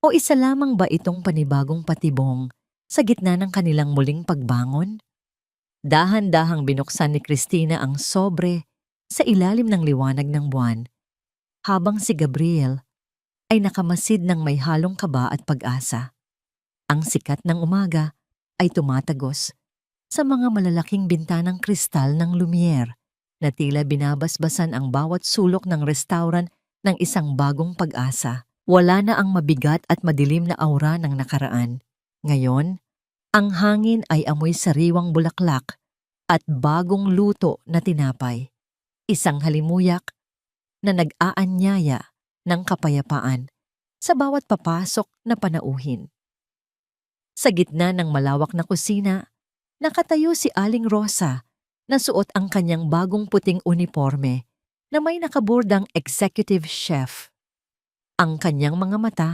O isa lamang ba itong panibagong patibong sa gitna ng kanilang muling pagbangon? Dahan-dahang binuksan ni Christina ang sobre sa ilalim ng liwanag ng buwan, habang si Gabriel ay nakamasid ng may halong kaba at pag-asa. Ang sikat ng umaga ay tumatagos sa mga malalaking bintanang kristal ng Lumiere na tila binabasbasan ang bawat sulok ng restaurant ng isang bagong pag-asa. Wala na ang mabigat at madilim na aura ng nakaraan. Ngayon, ang hangin ay amoy sariwang bulaklak at bagong luto na tinapay. Isang halimuyak na nag-aanyaya ng kapayapaan sa bawat papasok na panauhin. Sa gitna ng malawak na kusina, nakatayo si Aling Rosa na suot ang kanyang bagong puting uniforme na may nakaburdang executive chef. Ang kanyang mga mata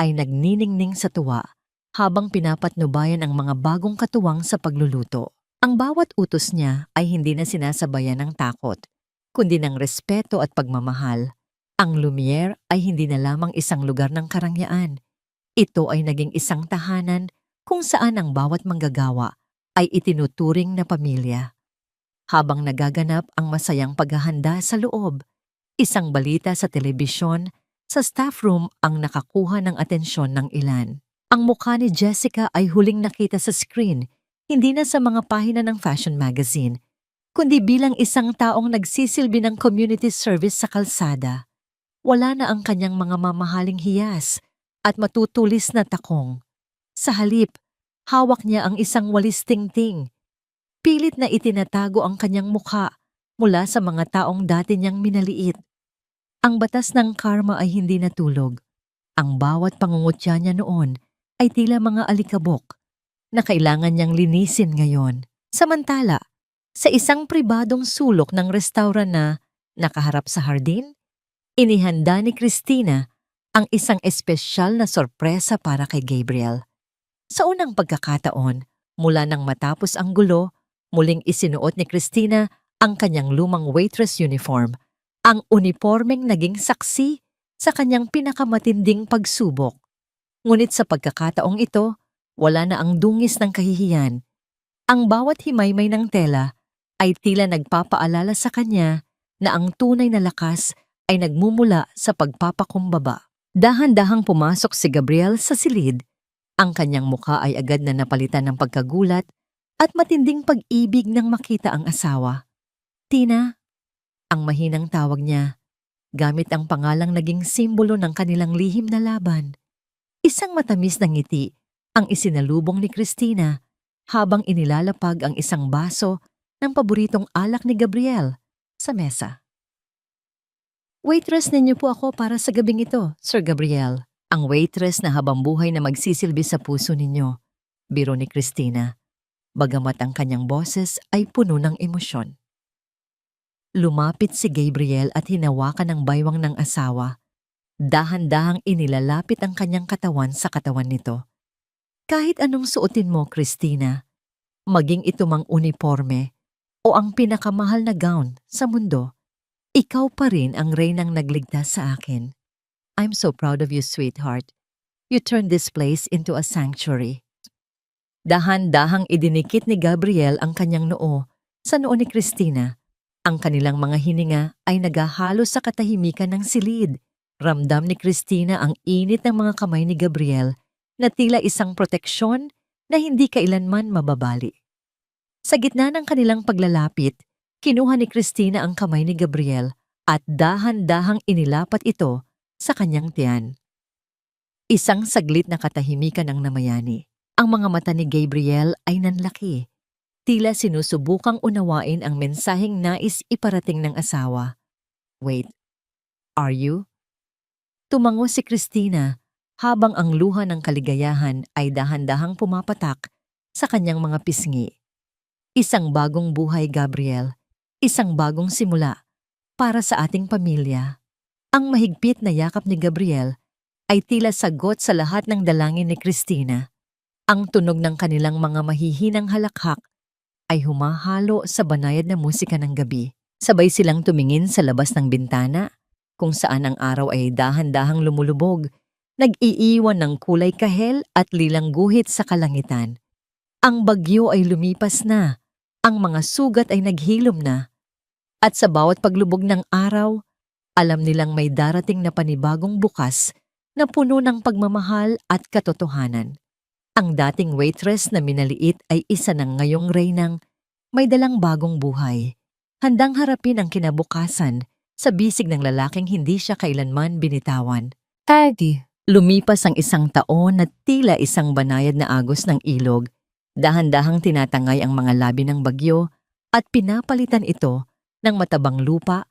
ay nagniningning sa tuwa habang pinapatnubayan ang mga bagong katuwang sa pagluluto. Ang bawat utos niya ay hindi na sinasabayan ng takot, kundi ng respeto at pagmamahal. Ang Lumiere ay hindi na lamang isang lugar ng karangyaan. Ito ay naging isang tahanan kung saan ang bawat manggagawa ay itinuturing na pamilya. Habang nagaganap ang masayang paghahanda sa loob, isang balita sa telebisyon sa staff room ang nakakuha ng atensyon ng ilan. Ang mukha ni Jessica ay huling nakita sa screen, hindi na sa mga pahina ng fashion magazine, kundi bilang isang taong nagsisilbi ng community service sa kalsada. Wala na ang kanyang mga mamahaling hiyas at matutulis na takong. Sa halip, hawak niya ang isang walis tingting. Pilit na itinatago ang kanyang mukha mula sa mga taong dati niyang minaliit. Ang batas ng karma ay hindi natulog. Ang bawat pangungutya niya noon ay tila mga alikabok na kailangan niyang linisin ngayon. Samantala, sa isang pribadong sulok ng restaurant na nakaharap sa hardin, inihanda ni Christina ang isang espesyal na sorpresa para kay Gabriel. Sa unang pagkakataon, mula nang matapos ang gulo, muling isinuot ni Christina ang kanyang lumang waitress uniform. Ang uniformeng naging saksi sa kanyang pinakamatinding pagsubok. Ngunit sa pagkakataong ito, wala na ang dungis ng kahihiyan. Ang bawat himaymay ng tela ay tila nagpapaalala sa kanya na ang tunay na lakas ay nagmumula sa pagpapakumbaba. Dahan-dahang pumasok si Gabriel sa silid. Ang kanyang mukha ay agad na napalitan ng pagkagulat at matinding pag-ibig nang makita ang asawa. Tina, ang mahinang tawag niya, gamit ang pangalang naging simbolo ng kanilang lihim na laban. Isang matamis na ngiti ang isinalubong ni Christina habang inilalapag ang isang baso ng paboritong alak ni Gabriel sa mesa. Waitress ninyo po ako para sa gabing ito, Sir Gabriel. Ang waitress na habambuhay na magsisilbi sa puso ninyo, biro ni Christina, bagamat ang kanyang boses ay puno ng emosyon. Lumapit si Gabriel at hinawakan ang baywang ng asawa. Dahan-dahang inilalapit ang kanyang katawan sa katawan nito. Kahit anong suotin mo, Christina, maging ito mang uniforme o ang pinakamahal na gown sa mundo, ikaw pa rin ang reynang nagligtas sa akin. I'm so proud of you, sweetheart. You turned this place into a sanctuary. Dahan-dahang idinikit ni Gabriel ang kanyang noo sa noo ni Christina. Ang kanilang mga hininga ay nagahalo sa katahimikan ng silid. Ramdam ni Christina ang init ng mga kamay ni Gabriel na tila isang proteksyon na hindi kailanman mababali. Sa gitna ng kanilang paglalapit, kinuha ni Christina ang kamay ni Gabriel at dahan-dahang inilapat ito sa kanyang tiyan. Isang saglit na katahimikan ang namayani. Ang mga mata ni Gabriel ay nanlaki. Tila sinusubukang unawain ang mensaheng nais iparating ng asawa. Wait, are you? Tumango si Christina habang ang luha ng kaligayahan ay dahan-dahang pumapatak sa kanyang mga pisngi. Isang bagong buhay, Gabriel. Isang bagong simula para sa ating pamilya. Ang mahigpit na yakap ni Gabriel ay tila sagot sa lahat ng dalangin ni Christina. Ang tunog ng kanilang mga mahihinang halakhak ay humahalo sa banayad na musika ng gabi. Sabay silang tumingin sa labas ng bintana, kung saan ang araw ay dahan-dahang lumulubog, nag-iiwan ng kulay kahel at lilang guhit sa kalangitan. Ang bagyo ay lumipas na, ang mga sugat ay naghilom na, at sa bawat paglubog ng araw, alam nilang may darating na panibagong bukas na puno ng pagmamahal at katotohanan. Ang dating waitress na minaliit ay isa ng ngayong reynang may dalang bagong buhay, handang harapin ang kinabukasan sa bisig ng lalaking hindi siya kailanman binitawan. Lumipas ang isang taon na tila isang banayad na agos ng ilog, dahan-dahang tinatangay ang mga labi ng bagyo at pinapalitan ito ng matabang lupa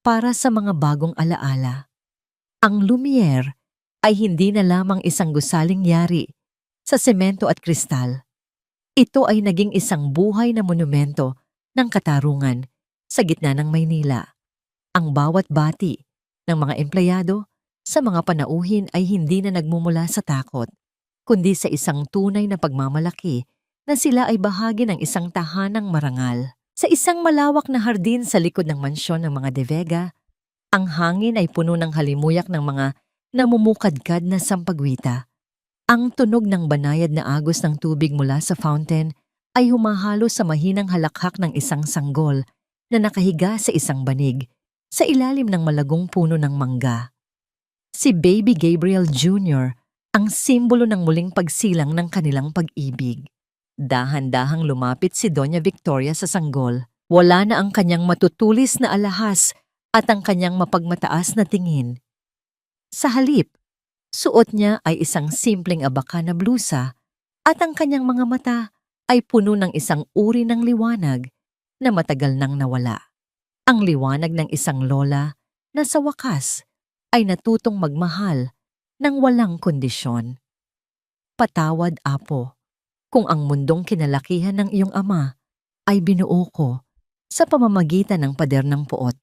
para sa mga bagong alaala. Ang Lumiere ay hindi na lamang isang gusaling yari sa semento at kristal. Ito ay naging isang buhay na monumento ng katarungan sa gitna ng Maynila. Ang bawat bati ng mga empleyado sa mga panauhin ay hindi na nagmumula sa takot, kundi sa isang tunay na pagmamalaki na sila ay bahagi ng isang tahanang marangal. Sa isang malawak na hardin sa likod ng mansyon ng mga De Vega, ang hangin ay puno ng halimuyak ng mga namumukadkad na sampagwita. Ang tunog ng banayad na agos ng tubig mula sa fountain ay humahalo sa mahinang halakhak ng isang sanggol na nakahiga sa isang banig sa ilalim ng malagong puno ng mangga. Si Baby Gabriel Jr. ang simbolo ng muling pagsilang ng kanilang pag-ibig. Dahan-dahang lumapit si Doña Victoria sa sanggol. Wala na ang kanyang matutulis na alahas at ang kanyang mapagmataas na tingin. Sa halip, suot niya ay isang simpleng abaka na blusa at ang kanyang mga mata ay puno ng isang uri ng liwanag na matagal nang nawala. Ang liwanag ng isang lola na sa wakas ay natutong magmahal ng walang kondisyon. Patawad, Apo, kung ang mundong kinalakihan ng iyong ama ay binuo ko sa pamamagitan ng pader ng puot,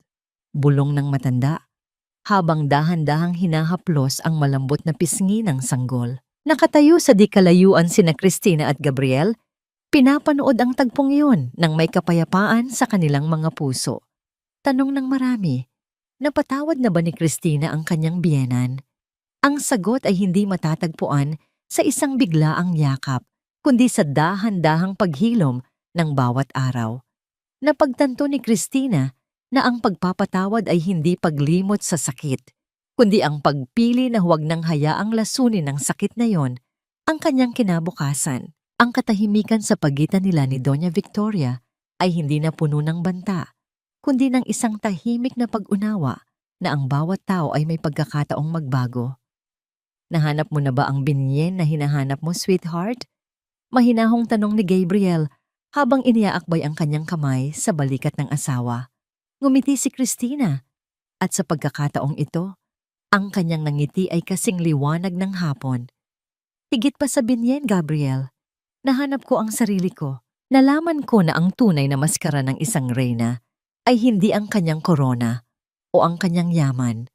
bulong ng matanda, habang dahan-dahang hinahaplos ang malambot na pisngi ng sanggol. Nakatayo sa di kalayuan sina Christina at Gabriel, pinapanood ang tagpong iyon ng may kapayapaan sa kanilang mga puso. Tanong ng marami, napatawad na ba ni Christina ang kanyang biyenan? Ang sagot ay hindi matatagpuan sa isang biglaang yakap, kundi sa dahan-dahang paghilom ng bawat araw. Napagtanto ni Christina na ang pagpapatawad ay hindi paglimot sa sakit, kundi ang pagpili na huwag nang hayaang lasunin ng sakit na yon ang kanyang kinabukasan. Ang katahimikan sa pagitan nila ni Doña Victoria ay hindi na puno ng banta, kundi ng isang tahimik na pag-unawa na ang bawat tao ay may pagkakataong magbago. Nahanap mo na ba ang binyen na hinahanap mo, sweetheart? Mahinahong tanong ni Gabriel habang iniaakbay ang kanyang kamay sa balikat ng asawa. Ngumiti si Christina at sa pagkakataong ito, ang kanyang nangiti ay kasing liwanag ng hapon. Higit pa sa binyen, Gabriel, nahanap ko ang sarili ko. Nalaman ko na ang tunay na maskara ng isang reyna ay hindi ang kanyang korona o ang kanyang yaman,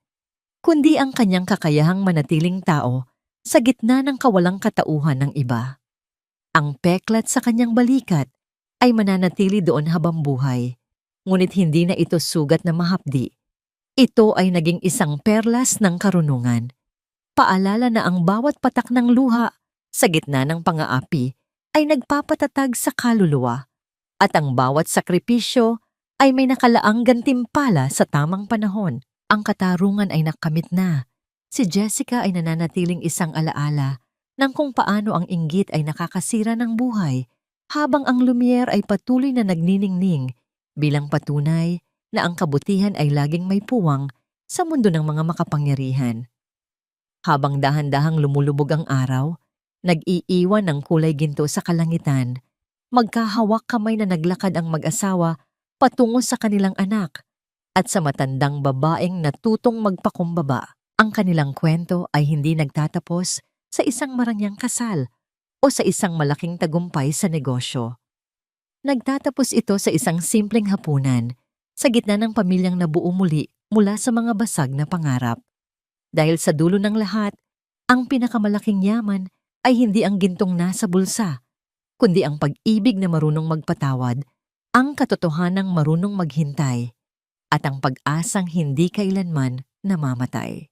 kundi ang kanyang kakayahang manatiling tao sa gitna ng kawalang katauhan ng iba. Ang peklat sa kanyang balikat ay mananatili doon habang buhay. Ngunit hindi na ito sugat na mahapdi. Ito ay naging isang perlas ng karunungan. Paalala na ang bawat patak ng luha sa gitna ng pang-aapi ay nagpapatatag sa kaluluwa at ang bawat sakripisyo ay may nakalaang gantimpala sa tamang panahon. Ang katarungan ay nakamit na. Si Jessica ay nananatiling isang alaala ng kung paano ang inggit ay nakakasira ng buhay habang ang Lumiere ay patuloy na nagniningning bilang patunay na ang kabutihan ay laging may puwang sa mundo ng mga makapangyarihan. Habang dahan-dahang lumulubog ang araw, nag-iiwan ng kulay ginto sa kalangitan, magkahawak kamay na naglakad ang mag-asawa patungo sa kanilang anak at sa matandang babaeng natutong magpakumbaba. Ang kanilang kwento ay hindi nagtatapos sa isang marangyang kasal o sa isang malaking tagumpay sa negosyo. Nagtatapos ito sa isang simpleng hapunan sa gitna ng pamilyang nabuo muli mula sa mga basag na pangarap. Dahil sa dulo ng lahat, ang pinakamalaking yaman ay hindi ang gintong nasa bulsa, kundi ang pag-ibig na marunong magpatawad, ang katotohanang marunong maghintay, at ang pag-asang hindi kailanman namamatay.